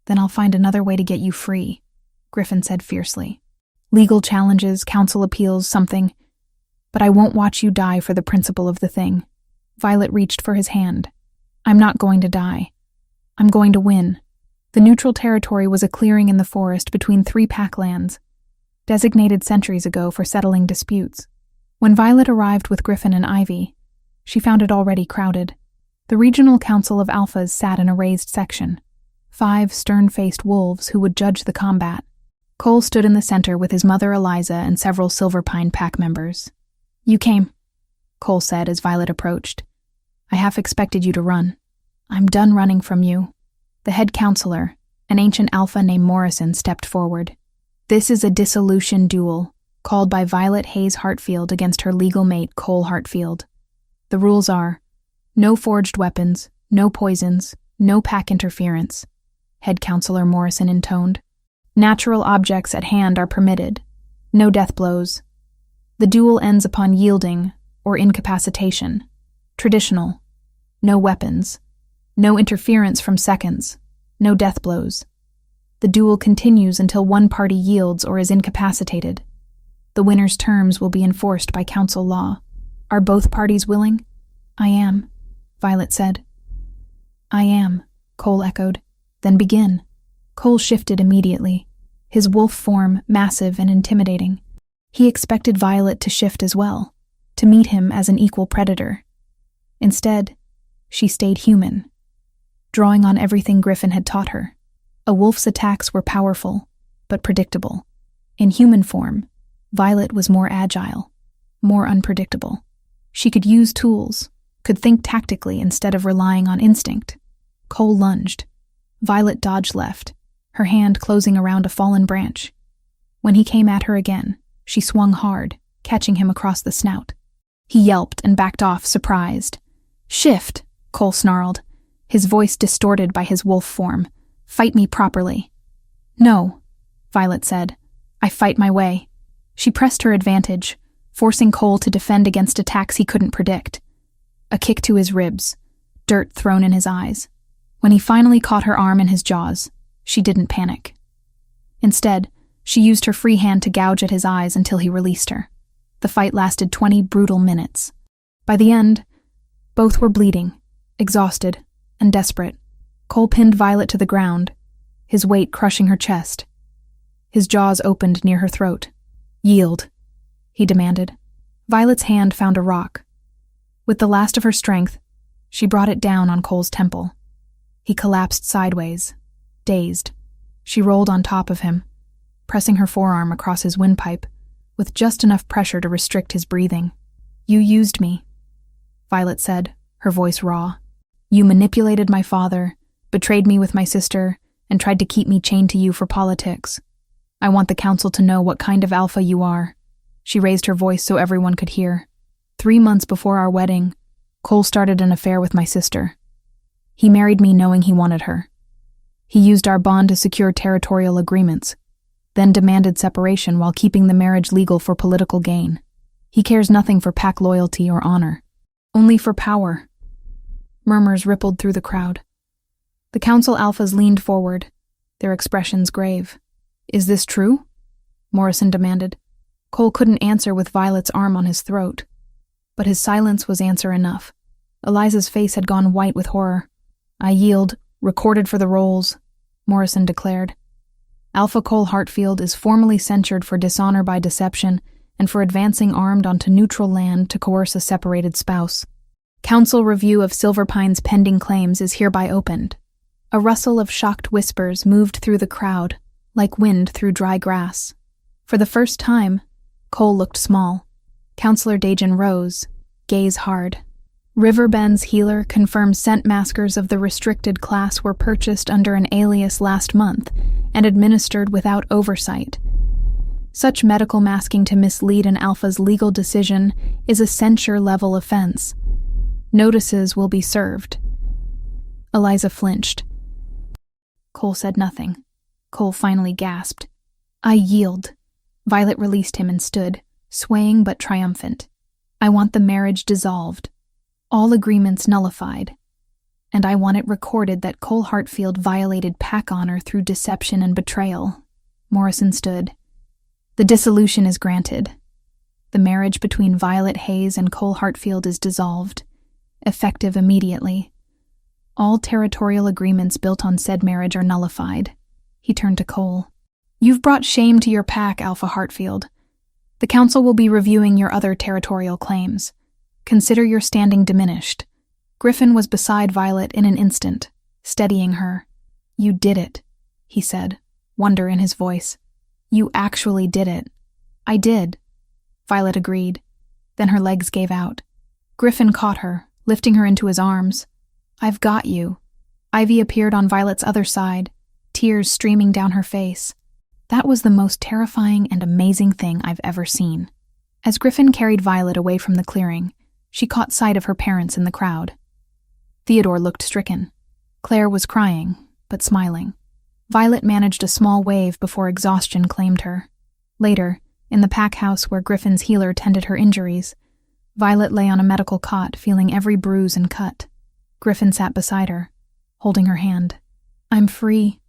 Then I'll find another way to get you free," Griffin said fiercely. "Legal challenges, council appeals, something. But I won't watch you die for the principle of the thing." Violet reached for his hand. "I'm not going to die. I'm going to win." The neutral territory was a clearing in the forest between 3 packlands, designated centuries ago for settling disputes. When Violet arrived with Griffin and Ivy, she found it already crowded. The regional council of alphas sat in a raised section, 5 stern-faced wolves who would judge the combat. Cole stood in the center with his mother Eliza and several Silverpine pack members. "You came," Cole said as Violet approached. "I half expected you to run." "I'm done running from you." The head counselor, an ancient alpha named Morrison, stepped forward. "This is a dissolution duel, called by Violet Hayes Hartfield against her legal mate Cole Hartfield. The rules are, no forged weapons, no poisons, no pack interference," head counselor Morrison intoned. "Natural objects at hand are permitted. No death blows. The duel ends upon yielding or incapacitation. Traditional. No weapons. No interference from seconds. No death blows. The duel continues until one party yields or is incapacitated. The winner's terms will be enforced by council law. Are both parties willing?" "I am," Violet said. "I am," Cole echoed. "Then begin." Cole shifted immediately, his wolf form massive and intimidating. He expected Violet to shift as well, to meet him as an equal predator. Instead, she stayed human, drawing on everything Griffin had taught her. A wolf's attacks were powerful, but predictable. In human form, Violet was more agile, more unpredictable. She could use tools, could think tactically instead of relying on instinct. Cole lunged. Violet dodged left, her hand closing around a fallen branch. When he came at her again, she swung hard, catching him across the snout. He yelped and backed off, surprised. "Shift," Cole snarled, his voice distorted by his wolf form. "Fight me properly." "No," Violet said. "I fight my way." She pressed her advantage, forcing Cole to defend against attacks he couldn't predict. A kick to his ribs, dirt thrown in his eyes. When he finally caught her arm in his jaws, she didn't panic. Instead, she used her free hand to gouge at his eyes until he released her. The fight lasted 20 brutal minutes. By the end, both were bleeding, exhausted, and desperate. Cole pinned Violet to the ground, his weight crushing her chest. His jaws opened near her throat. "Yield," he demanded. Violet's hand found a rock. With the last of her strength, she brought it down on Cole's temple. He collapsed sideways, dazed. She rolled on top of him, pressing her forearm across his windpipe, with just enough pressure to restrict his breathing. "You used me," Violet said, her voice raw. "You manipulated my father, betrayed me with my sister, and tried to keep me chained to you for politics. I want the council to know what kind of alpha you are." She raised her voice so everyone could hear. 3 months before our wedding, Cole started an affair with my sister. He married me knowing he wanted her. He used our bond to secure territorial agreements, then demanded separation while keeping the marriage legal for political gain. He cares nothing for pack loyalty or honor, only for power. Murmurs rippled through the crowd. The council alphas leaned forward, their expressions grave. "Is this true?" Morrison demanded. Cole couldn't answer with Violet's arm on his throat, but his silence was answer enough. Eliza's face had gone white with horror. "I yield, recorded for the rolls," Morrison declared. Alpha Cole Hartfield is formally censured for dishonor by deception and for advancing armed onto neutral land to coerce a separated spouse. Council review of Silverpine's pending claims is hereby opened. A rustle of shocked whispers moved through the crowd, like wind through dry grass. For the first time, Cole looked small. Counselor Dajan rose, gaze hard. Riverbend's healer confirmed scent maskers of the restricted class were purchased under an alias last month and administered without oversight. Such medical masking to mislead an alpha's legal decision is a censure-level offense. Notices will be served. Eliza flinched. Cole said nothing. Cole finally gasped. I yield. Violet released him and stood, swaying but triumphant. I want the marriage dissolved. All agreements nullified. And I want it recorded that Cole Hartfield violated pack honor through deception and betrayal. Morrison stood. The dissolution is granted. The marriage between Violet Hayes and Cole Hartfield is dissolved, effective immediately. All territorial agreements built on said marriage are nullified. He turned to Cole. You've brought shame to your pack, Alpha Hartfield. The council will be reviewing your other territorial claims. Consider your standing diminished. Griffin was beside Violet in an instant, steadying her. You did it, he said, wonder in his voice. You actually did it. I did, Violet agreed. Then her legs gave out. Griffin caught her, lifting her into his arms. I've got you. Ivy appeared on Violet's other side, tears streaming down her face. That was the most terrifying and amazing thing I've ever seen. As Griffin carried Violet away from the clearing, she caught sight of her parents in the crowd. Theodore looked stricken. Claire was crying, but smiling. Violet managed a small wave before exhaustion claimed her. Later, in the pack house where Griffin's healer tended her injuries, Violet lay on a medical cot, feeling every bruise and cut. Griffin sat beside her, holding her hand. I'm free,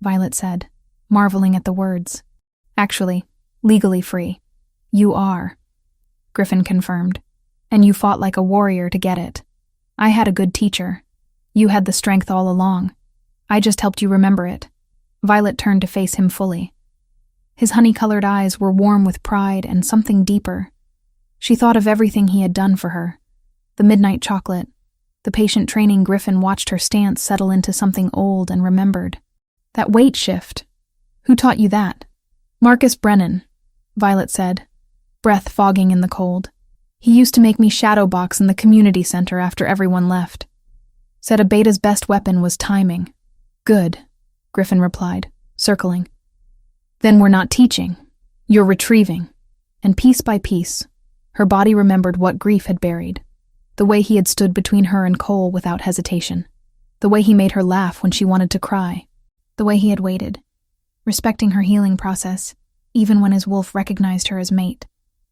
Violet said, marveling at the words. Actually, legally free. You are, Griffin confirmed. And you fought like a warrior to get it. I had a good teacher. You had the strength all along. I just helped you remember it. Violet turned to face him fully. His honey-colored eyes were warm with pride and something deeper. She thought of everything he had done for her. The midnight chocolate, the patient training Griffin watched her stance settle into something old and remembered. That weight shift. Who taught you that? Marcus Brennan, Violet said, breath fogging in the cold. He used to make me shadow box in the community center after everyone left. Said a beta's best weapon was timing. Good, Griffin replied, circling. Then we're not teaching. You're retrieving. And piece by piece, her body remembered what grief had buried. The way he had stood between her and Cole without hesitation. The way he made her laugh when she wanted to cry. The way he had waited, respecting her healing process, even when his wolf recognized her as mate.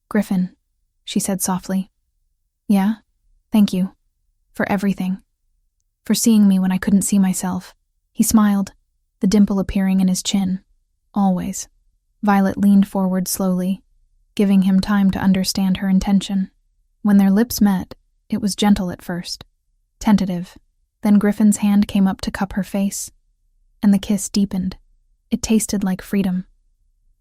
Griffin, she said softly. Yeah, thank you. For everything. For seeing me when I couldn't see myself. He smiled, the dimple appearing in his chin. Always. Violet leaned forward slowly, giving him time to understand her intention. When their lips met, it was gentle at first, tentative. Then Griffin's hand came up to cup her face, and the kiss deepened. It tasted like freedom,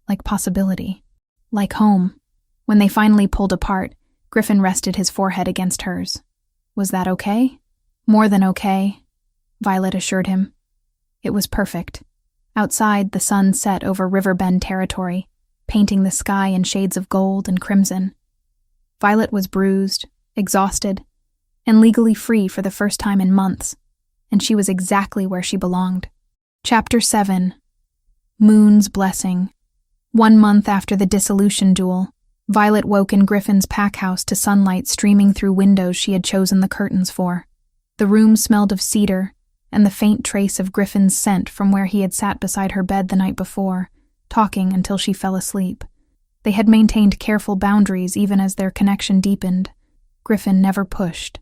like possibility, like home. When they finally pulled apart, Griffin rested his forehead against hers. Was that okay? More than okay, Violet assured him. It was perfect. Outside, the sun set over Riverbend territory, painting the sky in shades of gold and crimson. Violet was bruised, exhausted, and legally free for the first time in months, and she was exactly where she belonged. Chapter 7. Moon's Blessing. 1 month after the dissolution duel, Violet woke in Griffin's pack house to sunlight streaming through windows she had chosen the curtains for. The room smelled of cedar, and the faint trace of Griffin's scent from where he had sat beside her bed the night before, talking until she fell asleep. They had maintained careful boundaries even as their connection deepened. Griffin never pushed,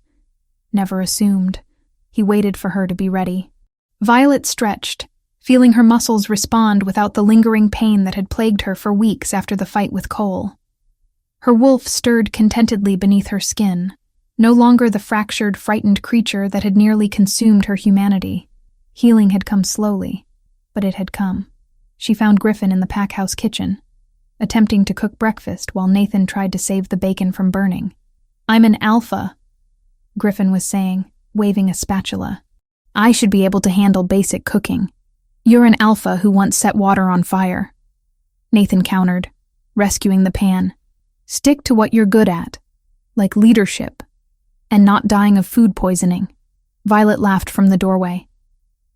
never assumed. He waited for her to be ready. Violet stretched, feeling her muscles respond without the lingering pain that had plagued her for weeks after the fight with Cole. Her wolf stirred contentedly beneath her skin, no longer the fractured, frightened creature that had nearly consumed her humanity. Healing had come slowly, but it had come. She found Griffin in the pack house kitchen, attempting to cook breakfast while Nathan tried to save the bacon from burning. I'm an alpha, Griffin was saying, waving a spatula. I should be able to handle basic cooking. You're an alpha who once set water on fire. Nathan countered, rescuing the pan. Stick to what you're good at, like leadership, and not dying of food poisoning. Violet laughed from the doorway.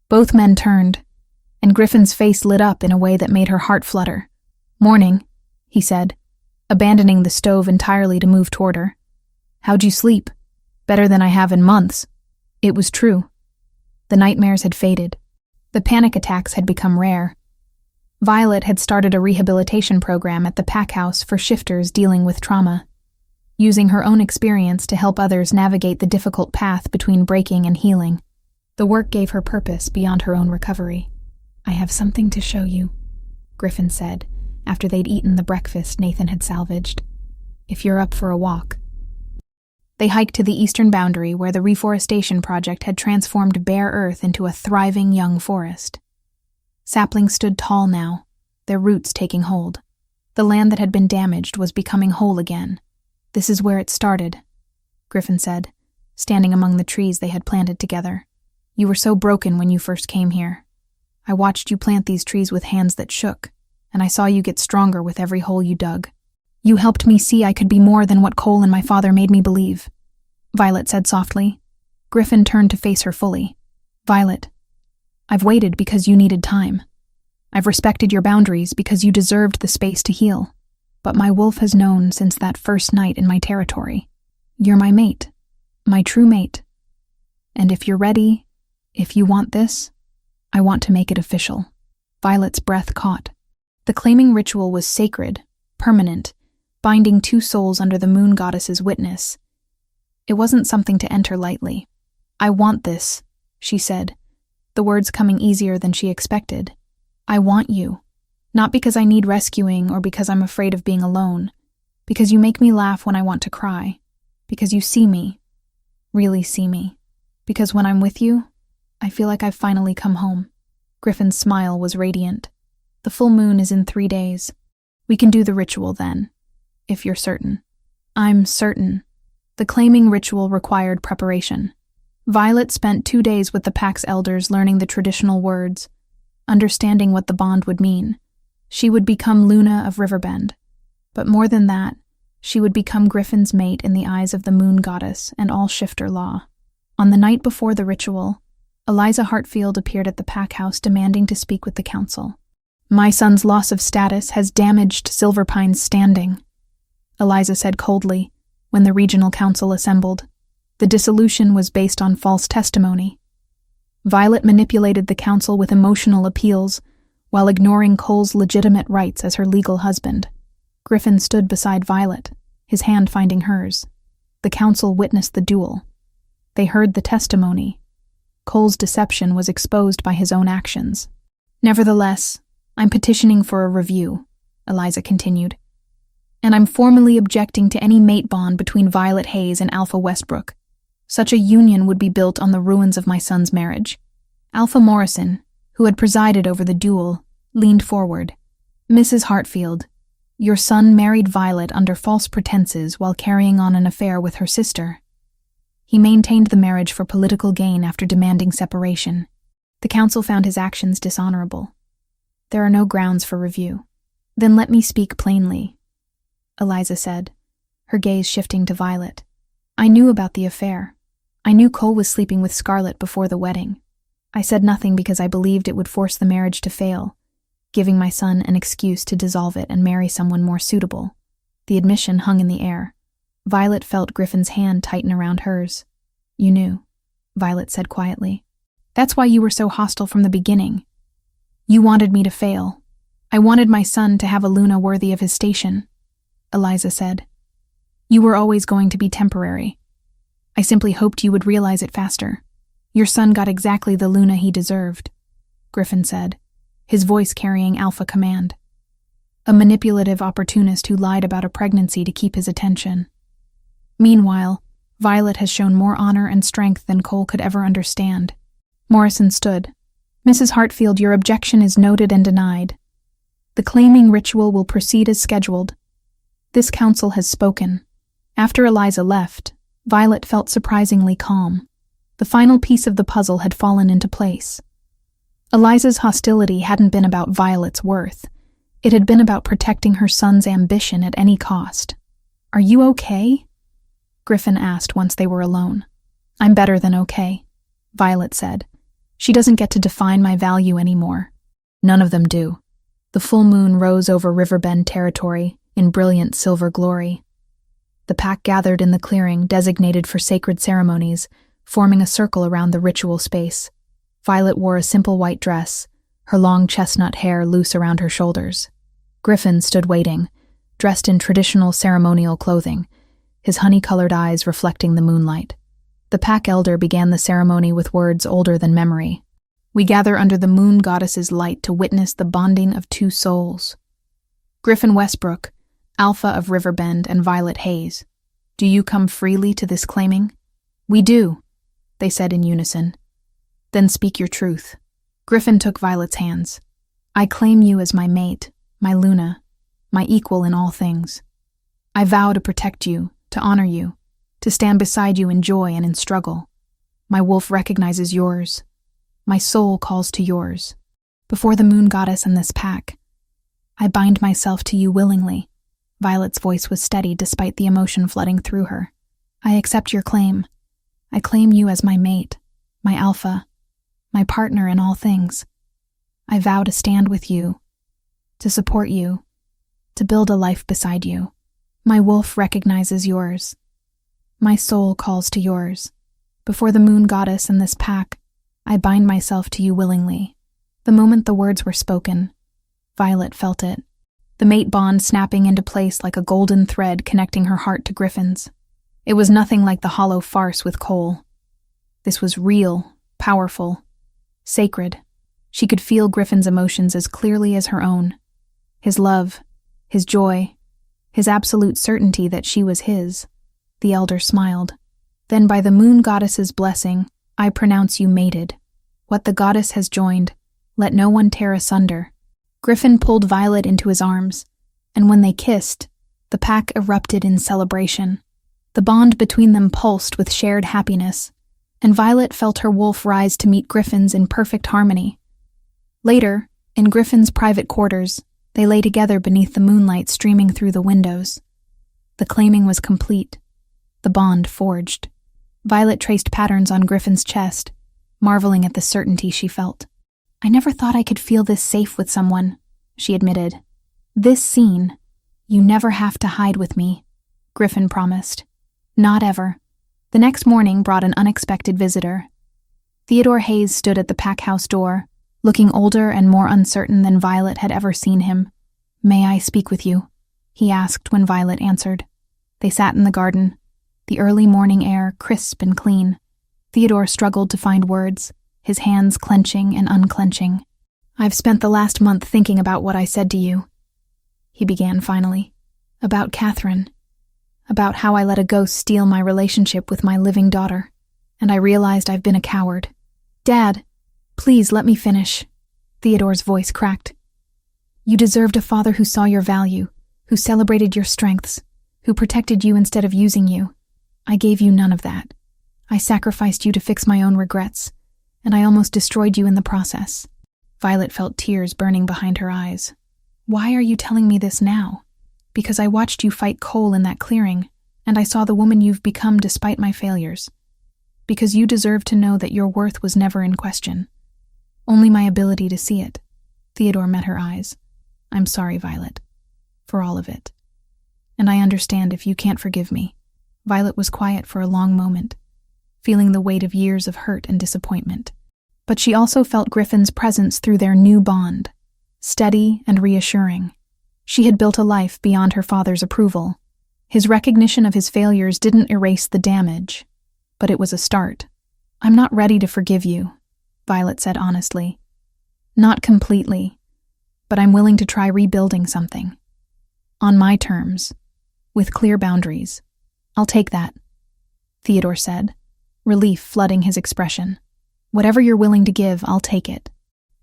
Both men turned, and Griffin's face lit up in a way that made her heart flutter. Morning, he said, abandoning the stove entirely to move toward her. How'd you sleep? Better than I have in months. It was true. The nightmares had faded. The panic attacks had become rare. Violet had started a rehabilitation program at the pack house for shifters dealing with trauma, using her own experience to help others navigate the difficult path between breaking and healing. The work gave her purpose beyond her own recovery. I have something to show you, Griffin said, after they'd eaten the breakfast Nathan had salvaged. If you're up for a walk. They hiked to the eastern boundary where the reforestation project had transformed bare earth into a thriving young forest. Saplings stood tall now, their roots taking hold. The land that had been damaged was becoming whole again. This is where it started, Griffin said, standing among the trees they had planted together. You were so broken when you first came here. I watched you plant these trees with hands that shook, and I saw you get stronger with every hole you dug. You helped me see I could be more than what Cole and my father made me believe, Violet said softly. Griffin turned to face her fully. Violet, I've waited because you needed time. I've respected your boundaries because you deserved the space to heal. But my wolf has known since that first night in my territory. You're my mate, my true mate. And if you're ready, if you want this, I want to make it official. Violet's breath caught. The claiming ritual was sacred, permanent, binding two souls under the moon goddess's witness. It wasn't something to enter lightly. I want this, she said, the words coming easier than she expected. I want you. Not because I need rescuing or because I'm afraid of being alone. Because you make me laugh when I want to cry. Because you see me. Really see me. Because when I'm with you, I feel like I've finally come home. Griffin's smile was radiant. The full moon is in 3 days. We can do the ritual then, if you're certain. I'm certain. The claiming ritual required preparation. Violet spent 2 days with the pack's elders learning the traditional words, understanding what the bond would mean. She would become Luna of Riverbend. But more than that, she would become Griffin's mate in the eyes of the moon goddess and all shifter law. On the night before the ritual, Eliza Hartfield appeared at the pack house demanding to speak with the council. My son's loss of status has damaged Silverpine's standing, Eliza said coldly when the regional council assembled. The dissolution was based on false testimony. Violet manipulated the council with emotional appeals while ignoring Cole's legitimate rights as her legal husband. Griffin stood beside Violet, his hand finding hers. The council witnessed the duel. They heard the testimony. Cole's deception was exposed by his own actions. Nevertheless, I'm petitioning for a review, Eliza continued. And I'm formally objecting to any mate bond between Violet Hayes and Alpha Westbrook. Such a union would be built on the ruins of my son's marriage. Alpha Morrison, who had presided over the duel, leaned forward. Mrs. Hartfield, your son married Violet under false pretenses while carrying on an affair with her sister. He maintained the marriage for political gain after demanding separation. The council found his actions dishonorable. There are no grounds for review. Then let me speak plainly, Eliza said, her gaze shifting to Violet. I knew about the affair. I knew Cole was sleeping with Scarlett before the wedding. I said nothing because I believed it would force the marriage to fail, giving my son an excuse to dissolve it and marry someone more suitable. The admission hung in the air. Violet felt Griffin's hand tighten around hers. You knew, Violet said quietly. That's why you were so hostile from the beginning. You wanted me to fail. I wanted my son to have a Luna worthy of his station, Eliza said. You were always going to be temporary. I simply hoped you would realize it faster. Your son got exactly the Luna he deserved, Griffin said, his voice carrying alpha command. A manipulative opportunist who lied about a pregnancy to keep his attention. Meanwhile, Violet has shown more honor and strength than Cole could ever understand. Morrison stood. Mrs. Hartfield, your objection is noted and denied. The claiming ritual will proceed as scheduled. This council has spoken. After Eliza left, Violet felt surprisingly calm. The final piece of the puzzle had fallen into place. Eliza's hostility hadn't been about Violet's worth. It had been about protecting her son's ambition at any cost. "Are you okay?" Griffin asked once they were alone. "I'm better than okay," Violet said. "She doesn't get to define my value anymore." None of them do. The full moon rose over Riverbend territory in brilliant silver glory. The pack gathered in the clearing designated for sacred ceremonies, forming a circle around the ritual space. Violet wore a simple white dress, her long chestnut hair loose around her shoulders. Griffin stood waiting, dressed in traditional ceremonial clothing, his honey-colored eyes reflecting the moonlight. The pack elder began the ceremony with words older than memory. "We gather under the moon goddess's light to witness the bonding of two souls. Griffin Westbrook, Alpha of Riverbend, and Violet Hayes. Do you come freely to this claiming?" "We do," they said in unison. "Then speak your truth." Griffin took Violet's hands. "I claim you as my mate, my Luna, my equal in all things. I vow to protect you, to honor you, to stand beside you in joy and in struggle. My wolf recognizes yours. My soul calls to yours. Before the moon goddess and this pack, I bind myself to you willingly." Violet's voice was steady despite the emotion flooding through her. "I accept your claim. I claim you as my mate, my alpha, my partner in all things. I vow to stand with you, to support you, to build a life beside you. My wolf recognizes yours. My soul calls to yours. Before the moon goddess and this pack, I bind myself to you willingly." The moment the words were spoken, Violet felt it, the mate bond snapping into place like a golden thread connecting her heart to Griffin's. It was nothing like the hollow farce with Cole. This was real, powerful, sacred. She could feel Griffin's emotions as clearly as her own. His love, his joy, his absolute certainty that she was his. The elder smiled. "Then by the moon goddess's blessing, I pronounce you mated. What the goddess has joined, let no one tear asunder." Griffin pulled Violet into his arms, and when they kissed, the pack erupted in celebration. The bond between them pulsed with shared happiness, and Violet felt her wolf rise to meet Griffin's in perfect harmony. Later, in Griffin's private quarters, they lay together beneath the moonlight streaming through the windows. The claiming was complete, the bond forged. Violet traced patterns on Griffin's chest, marveling at the certainty she felt. "I never thought I could feel this safe with someone," she admitted. "This scene, you never have to hide with me," Griffin promised. "Not ever." The next morning brought an unexpected visitor. Theodore Hayes stood at the pack house door, looking older and more uncertain than Violet had ever seen him. "May I speak with you?" he asked when Violet answered. They sat in the garden, the early morning air crisp and clean. Theodore struggled to find words, his hands clenching and unclenching. "I've spent the last month thinking about what I said to you," he began finally. "About Catherine. About how I let a ghost steal my relationship with my living daughter. And I realized I've been a coward. Dad, please let me finish." Theodore's voice cracked. "You deserved a father who saw your value, who celebrated your strengths, who protected you instead of using you. I gave you none of that. I sacrificed you to fix my own regrets, and I almost destroyed you in the process." Violet felt tears burning behind her eyes. "Why are you telling me this now?" "Because I watched you fight Cole in that clearing, and I saw the woman you've become despite my failures. Because you deserve to know that your worth was never in question. Only my ability to see it." Theodore met her eyes. "I'm sorry, Violet, for all of it. And I understand if you can't forgive me." Violet was quiet for a long moment, feeling the weight of years of hurt and disappointment. But she also felt Griffin's presence through their new bond, steady and reassuring. She had built a life beyond her father's approval. His recognition of his failures didn't erase the damage, but it was a start. "I'm not ready to forgive you," Violet said honestly. "Not completely, but I'm willing to try rebuilding something. On my terms, with clear boundaries. I'll take that," Theodore said, relief flooding his expression. "Whatever you're willing to give, I'll take it."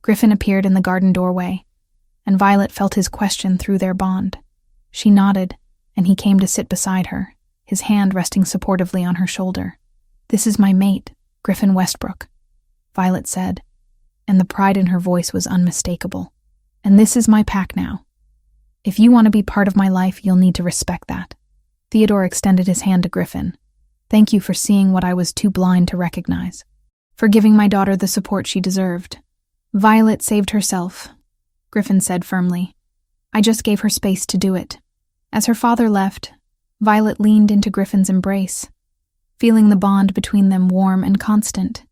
Griffin appeared in the garden doorway, and Violet felt his question through their bond. She nodded, and he came to sit beside her, his hand resting supportively on her shoulder. "This is my mate, Griffin Westbrook," Violet said, and the pride in her voice was unmistakable. "And this is my pack now. If you want to be part of my life, you'll need to respect that. Theodore extended his hand to Griffin. Thank you for seeing what I was too blind to recognize. For giving my daughter the support she deserved. Violet saved herself, Griffin said firmly. I just gave her space to do it. As her father left, Violet leaned into Griffin's embrace, feeling the bond between them warm and constant.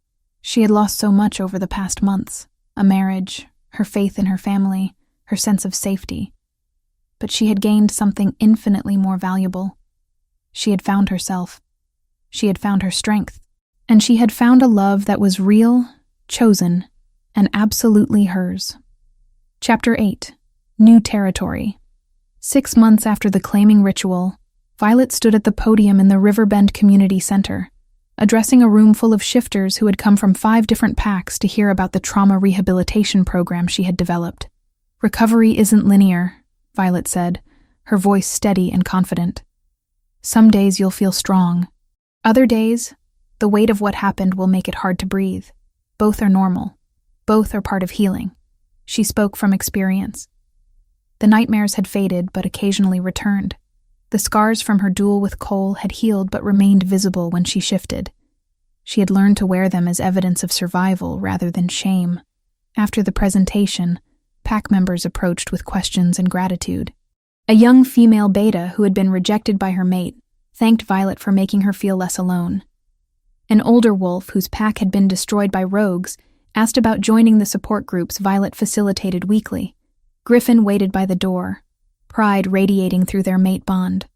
She had lost so much over the past months, a marriage, her faith in her family, her sense of safety. But she had gained something infinitely more valuable. She had found herself. She had found her strength. And she had found a love that was real, chosen, and absolutely hers. Chapter 8. New Territory. 6 months after the claiming ritual, Violet stood at the podium in the Riverbend Community Center, addressing a room full of shifters who had come from 5 different packs to hear about the trauma rehabilitation program she had developed. Recovery isn't linear, Violet said, her voice steady and confident. Some days you'll feel strong. Other days, the weight of what happened will make it hard to breathe. Both are normal. Both are part of healing. She spoke from experience. The nightmares had faded but occasionally returned. The scars from her duel with Cole had healed but remained visible when she shifted. She had learned to wear them as evidence of survival rather than shame. After the presentation, pack members approached with questions and gratitude. A young female beta who had been rejected by her mate thanked Violet for making her feel less alone. An older wolf whose pack had been destroyed by rogues asked about joining the support groups Violet facilitated weekly. Griffin waited by the door, pride radiating through their mate bond.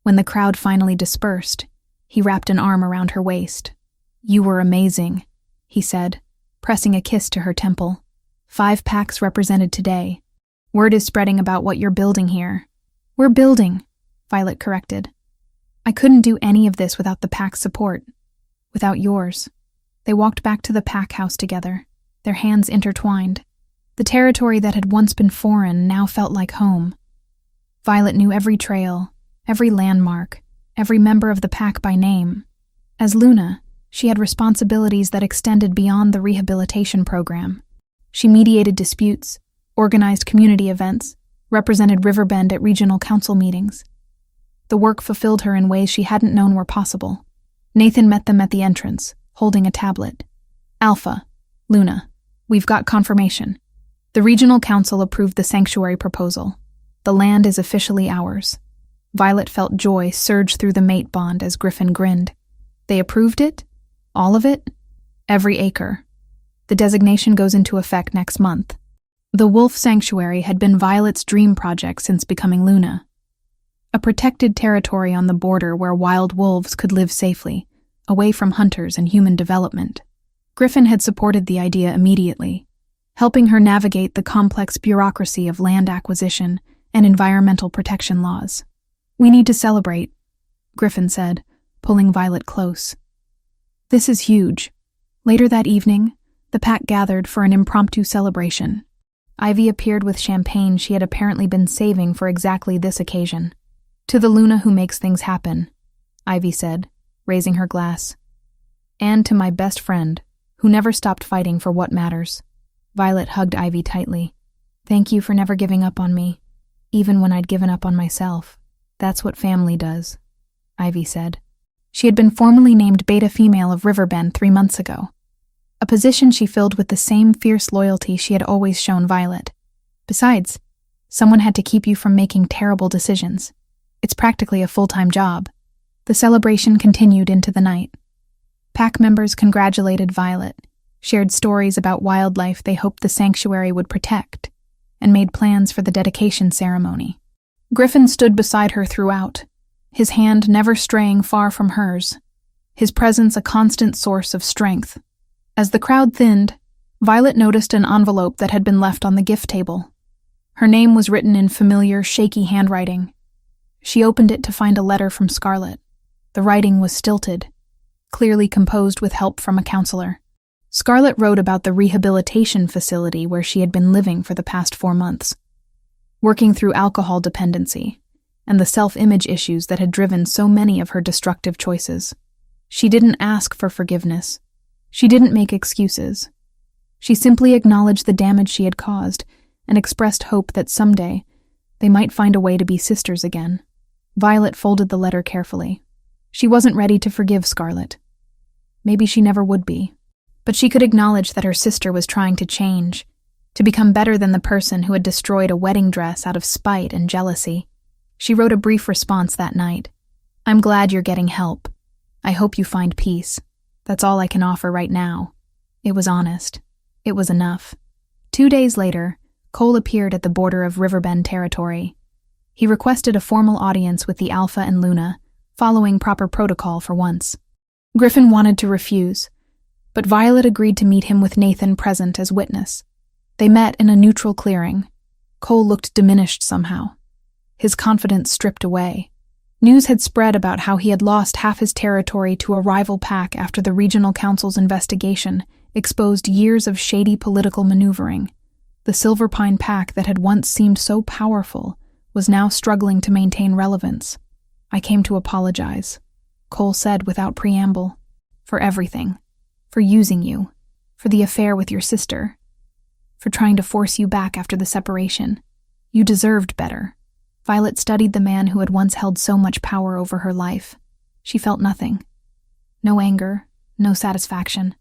When the crowd finally dispersed, he wrapped an arm around her waist. You were amazing, he said, pressing a kiss to her temple. 5 packs represented today. Word is spreading about what you're building here. We're building, Violet corrected. I couldn't do any of this without the pack's support. Without yours. They walked back to the pack house together, their hands intertwined. The territory that had once been foreign now felt like home. Violet knew every trail, every landmark, every member of the pack by name. As Luna, she had responsibilities that extended beyond the rehabilitation program. She mediated disputes, organized community events, represented Riverbend at regional council meetings. The work fulfilled her in ways she hadn't known were possible. Nathan met them at the entrance, holding a tablet. Alpha, Luna, we've got confirmation. The regional council approved the sanctuary proposal. The land is officially ours. Violet felt joy surge through the mate bond as Griffin grinned. They approved it? All of it? Every acre. The designation goes into effect next month. The Wolf Sanctuary had been Violet's dream project since becoming Luna. A protected territory on the border where wild wolves could live safely, away from hunters and human development. Griffin had supported the idea immediately, helping her navigate the complex bureaucracy of land acquisition and environmental protection laws. We need to celebrate, Griffin said, pulling Violet close. This is huge. Later that evening, the pack gathered for an impromptu celebration. Ivy appeared with champagne she had apparently been saving for exactly this occasion. To the Luna who makes things happen, Ivy said, raising her glass. And to my best friend, who never stopped fighting for what matters. Violet hugged Ivy tightly. Thank you for never giving up on me, even when I'd given up on myself. That's what family does, Ivy said. She had been formally named Beta Female of Riverbend 3 months ago, a position she filled with the same fierce loyalty she had always shown Violet. Besides, someone had to keep you from making terrible decisions. It's practically a full-time job. The celebration continued into the night. Pack members congratulated Violet, shared stories about wildlife they hoped the sanctuary would protect, and made plans for the dedication ceremony. Griffin stood beside her throughout, his hand never straying far from hers, his presence a constant source of strength. As the crowd thinned, Violet noticed an envelope that had been left on the gift table. Her name was written in familiar, shaky handwriting. She opened it to find a letter from Scarlett. The writing was stilted, clearly composed with help from a counselor. Scarlett wrote about the rehabilitation facility where she had been living for the past 4 months, working through alcohol dependency and the self-image issues that had driven so many of her destructive choices. She didn't ask for forgiveness. She didn't make excuses. She simply acknowledged the damage she had caused and expressed hope that someday They might find a way to be sisters again. Violet folded the letter carefully. She wasn't ready to forgive Scarlet. Maybe she never would be. But she could acknowledge that her sister was trying to change, to become better than the person who had destroyed a wedding dress out of spite and jealousy. She wrote a brief response that night. "I'm glad you're getting help. I hope you find peace. That's all I can offer right now." It was honest. It was enough. 2 days later, Cole appeared at the border of Riverbend territory. He requested a formal audience with the Alpha and Luna, following proper protocol for once. Griffin wanted to refuse, but Violet agreed to meet him with Nathan present as witness. They met in a neutral clearing. Cole looked diminished somehow, his confidence stripped away. News had spread about how he had lost half his territory to a rival pack after the regional council's investigation exposed years of shady political maneuvering. The Silver Pine pack that had once seemed so powerful was now struggling to maintain relevance. "I came to apologize," Cole said without preamble. "For everything. For using you. For the affair with your sister. For trying to force you back after the separation. You deserved better." Violet studied the man who had once held so much power over her life. She felt nothing. No anger, no satisfaction.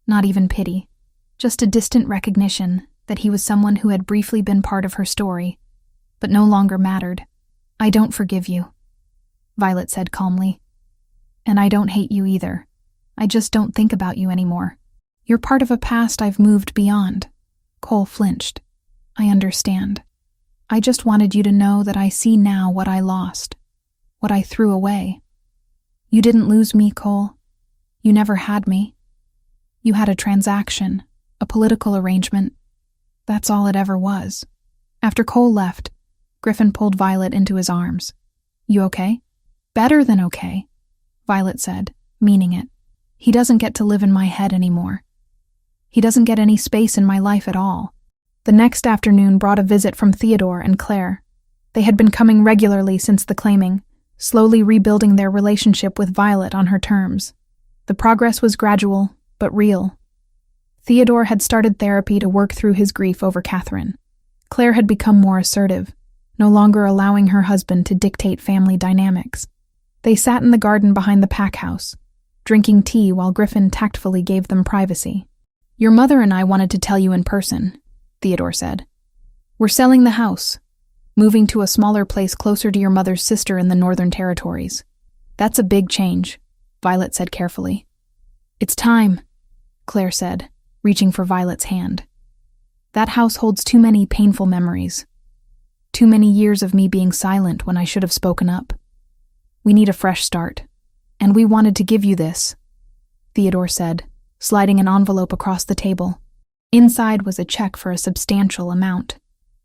Not even pity. Just a distant recognition that he was someone who had briefly been part of her story, but no longer mattered. "I don't forgive you," Violet said calmly. "And I don't hate you either. I just don't think about you anymore. You're part of a past I've moved beyond." Cole flinched. "I understand. I just wanted you to know that I see now what I lost, what I threw away. You didn't lose me, Cole. You never had me. You had a transaction, a political arrangement. That's all it ever was." After Cole left, Griffin pulled Violet into his arms. "You okay?" "Better than okay," Violet said, meaning it. "He doesn't get to live in my head anymore. He doesn't get any space in my life at all." The next afternoon brought a visit from Theodore and Claire. They had been coming regularly since the claiming, slowly rebuilding their relationship with Violet on her terms. The progress was gradual, but real. Theodore had started therapy to work through his grief over Catherine. Claire had become more assertive, no longer allowing her husband to dictate family dynamics. They sat in the garden behind the pack house, drinking tea while Griffin tactfully gave them privacy. "Your mother and I wanted to tell you in person," Theodore said. "We're selling the house, moving to a smaller place closer to your mother's sister in the Northern Territories." "That's a big change," Violet said carefully. "It's time," Claire said, reaching for Violet's hand. "That house holds too many painful memories. Too many years of me being silent when I should have spoken up. We need a fresh start, and we wanted to give you this," Theodore said, sliding an envelope across the table. Inside was a check for a substantial amount.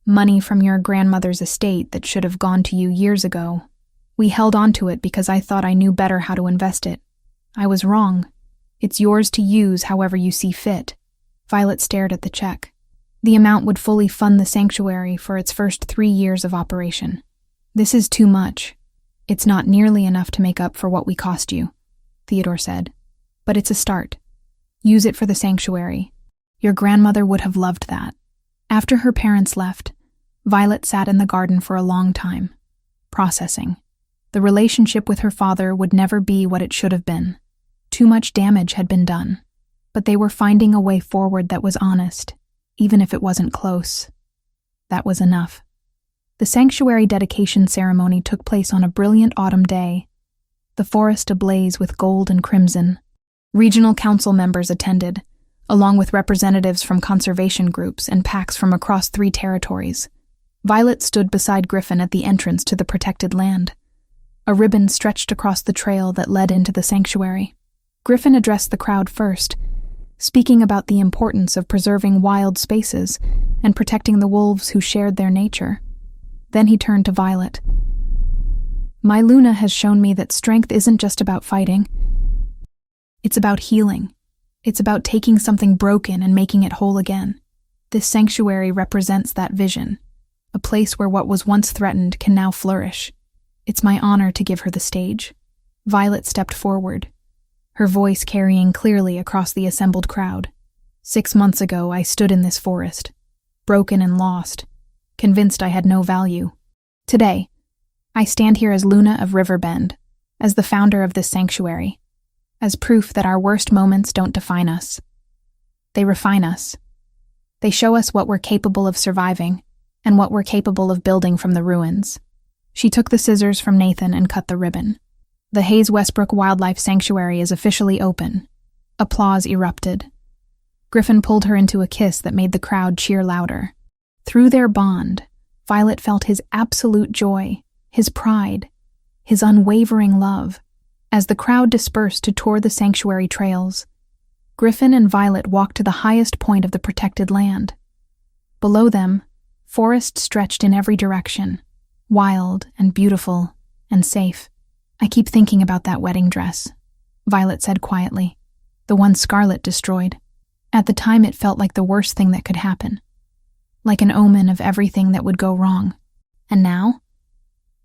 "Money from your grandmother's estate that should have gone to you years ago. We held on to it because I thought I knew better how to invest it. I was wrong. It's yours to use however you see fit." Violet stared at the check. The amount would fully fund the sanctuary for its first 3 years of operation. "This is too much. It's not nearly enough to make up for what we cost you," Theodore said. "But it's a start. Use it for the sanctuary. Your grandmother would have loved that." After her parents left, Violet sat in the garden for a long time, processing. The relationship with her father would never be what it should have been. Too much damage had been done. But they were finding a way forward that was honest, even if it wasn't close. That was enough. The sanctuary dedication ceremony took place on a brilliant autumn day, the forest ablaze with gold and crimson. Regional council members attended, along with representatives from conservation groups and packs from across 3 territories. Violet stood beside Griffin at the entrance to the protected land. A ribbon stretched across the trail that led into the sanctuary. Griffin addressed the crowd first, speaking about the importance of preserving wild spaces and protecting the wolves who shared their nature. Then he turned to Violet. "My Luna has shown me that strength isn't just about fighting. It's about healing. It's about taking something broken and making it whole again. This sanctuary represents that vision, a place where what was once threatened can now flourish. It's my honor to give her the stage." Violet stepped forward, her voice carrying clearly across the assembled crowd. 6 months ago, I stood in this forest, broken and lost, convinced I had no value. Today, I stand here as Luna of Riverbend, as the founder of this sanctuary, as proof that our worst moments don't define us. They refine us. They show us what we're capable of surviving and what we're capable of building from the ruins. She took the scissors from Nathan and cut the ribbon. The Hayes Westbrook Wildlife Sanctuary is officially open. Applause erupted. Griffin pulled her into a kiss that made the crowd cheer louder. Through their bond, Violet felt his absolute joy, his pride, his unwavering love. As the crowd dispersed to tour the sanctuary trails, Griffin and Violet walked to the highest point of the protected land. Below them, forest stretched in every direction, wild and beautiful and safe. "I keep thinking about that wedding dress," Violet said quietly, "the one Scarlet destroyed. At the time it felt like the worst thing that could happen, like an omen of everything that would go wrong. And now?"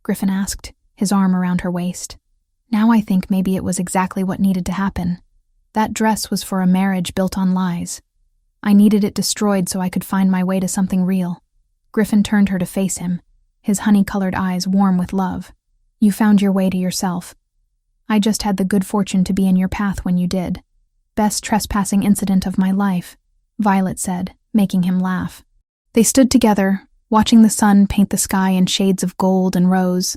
Griffin asked, his arm around her waist. "Now I think maybe it was exactly what needed to happen. That dress was for a marriage built on lies. I needed it destroyed so I could find my way to something real." Griffin turned her to face him, his honey-colored eyes warm with love. "You found your way to yourself. I just had the good fortune to be in your path when you did. Best trespassing incident of my life," Violet said, making him laugh. They stood together, watching the sun paint the sky in shades of gold and rose.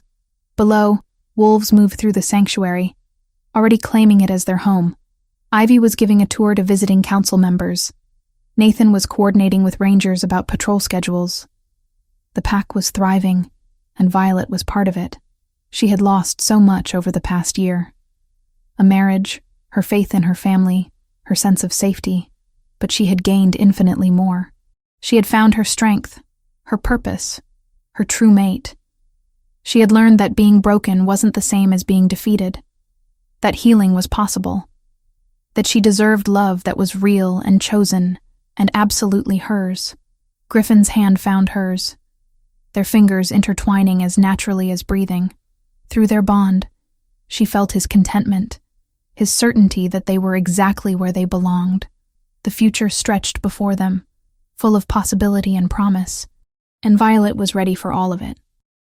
Below, wolves moved through the sanctuary, already claiming it as their home. Ivy was giving a tour to visiting council members. Nathan was coordinating with rangers about patrol schedules. The pack was thriving, and Violet was part of it. She had lost so much over the past year. A marriage, her faith in her family, her sense of safety, but she had gained infinitely more. She had found her strength, her purpose, her true mate. She had learned that being broken wasn't the same as being defeated, that healing was possible, that she deserved love that was real and chosen and absolutely hers. Griffin's hand found hers, their fingers intertwining as naturally as breathing. Through their bond, she felt his contentment, his certainty that they were exactly where they belonged. The future stretched before them, full of possibility and promise, and Violet was ready for all of it.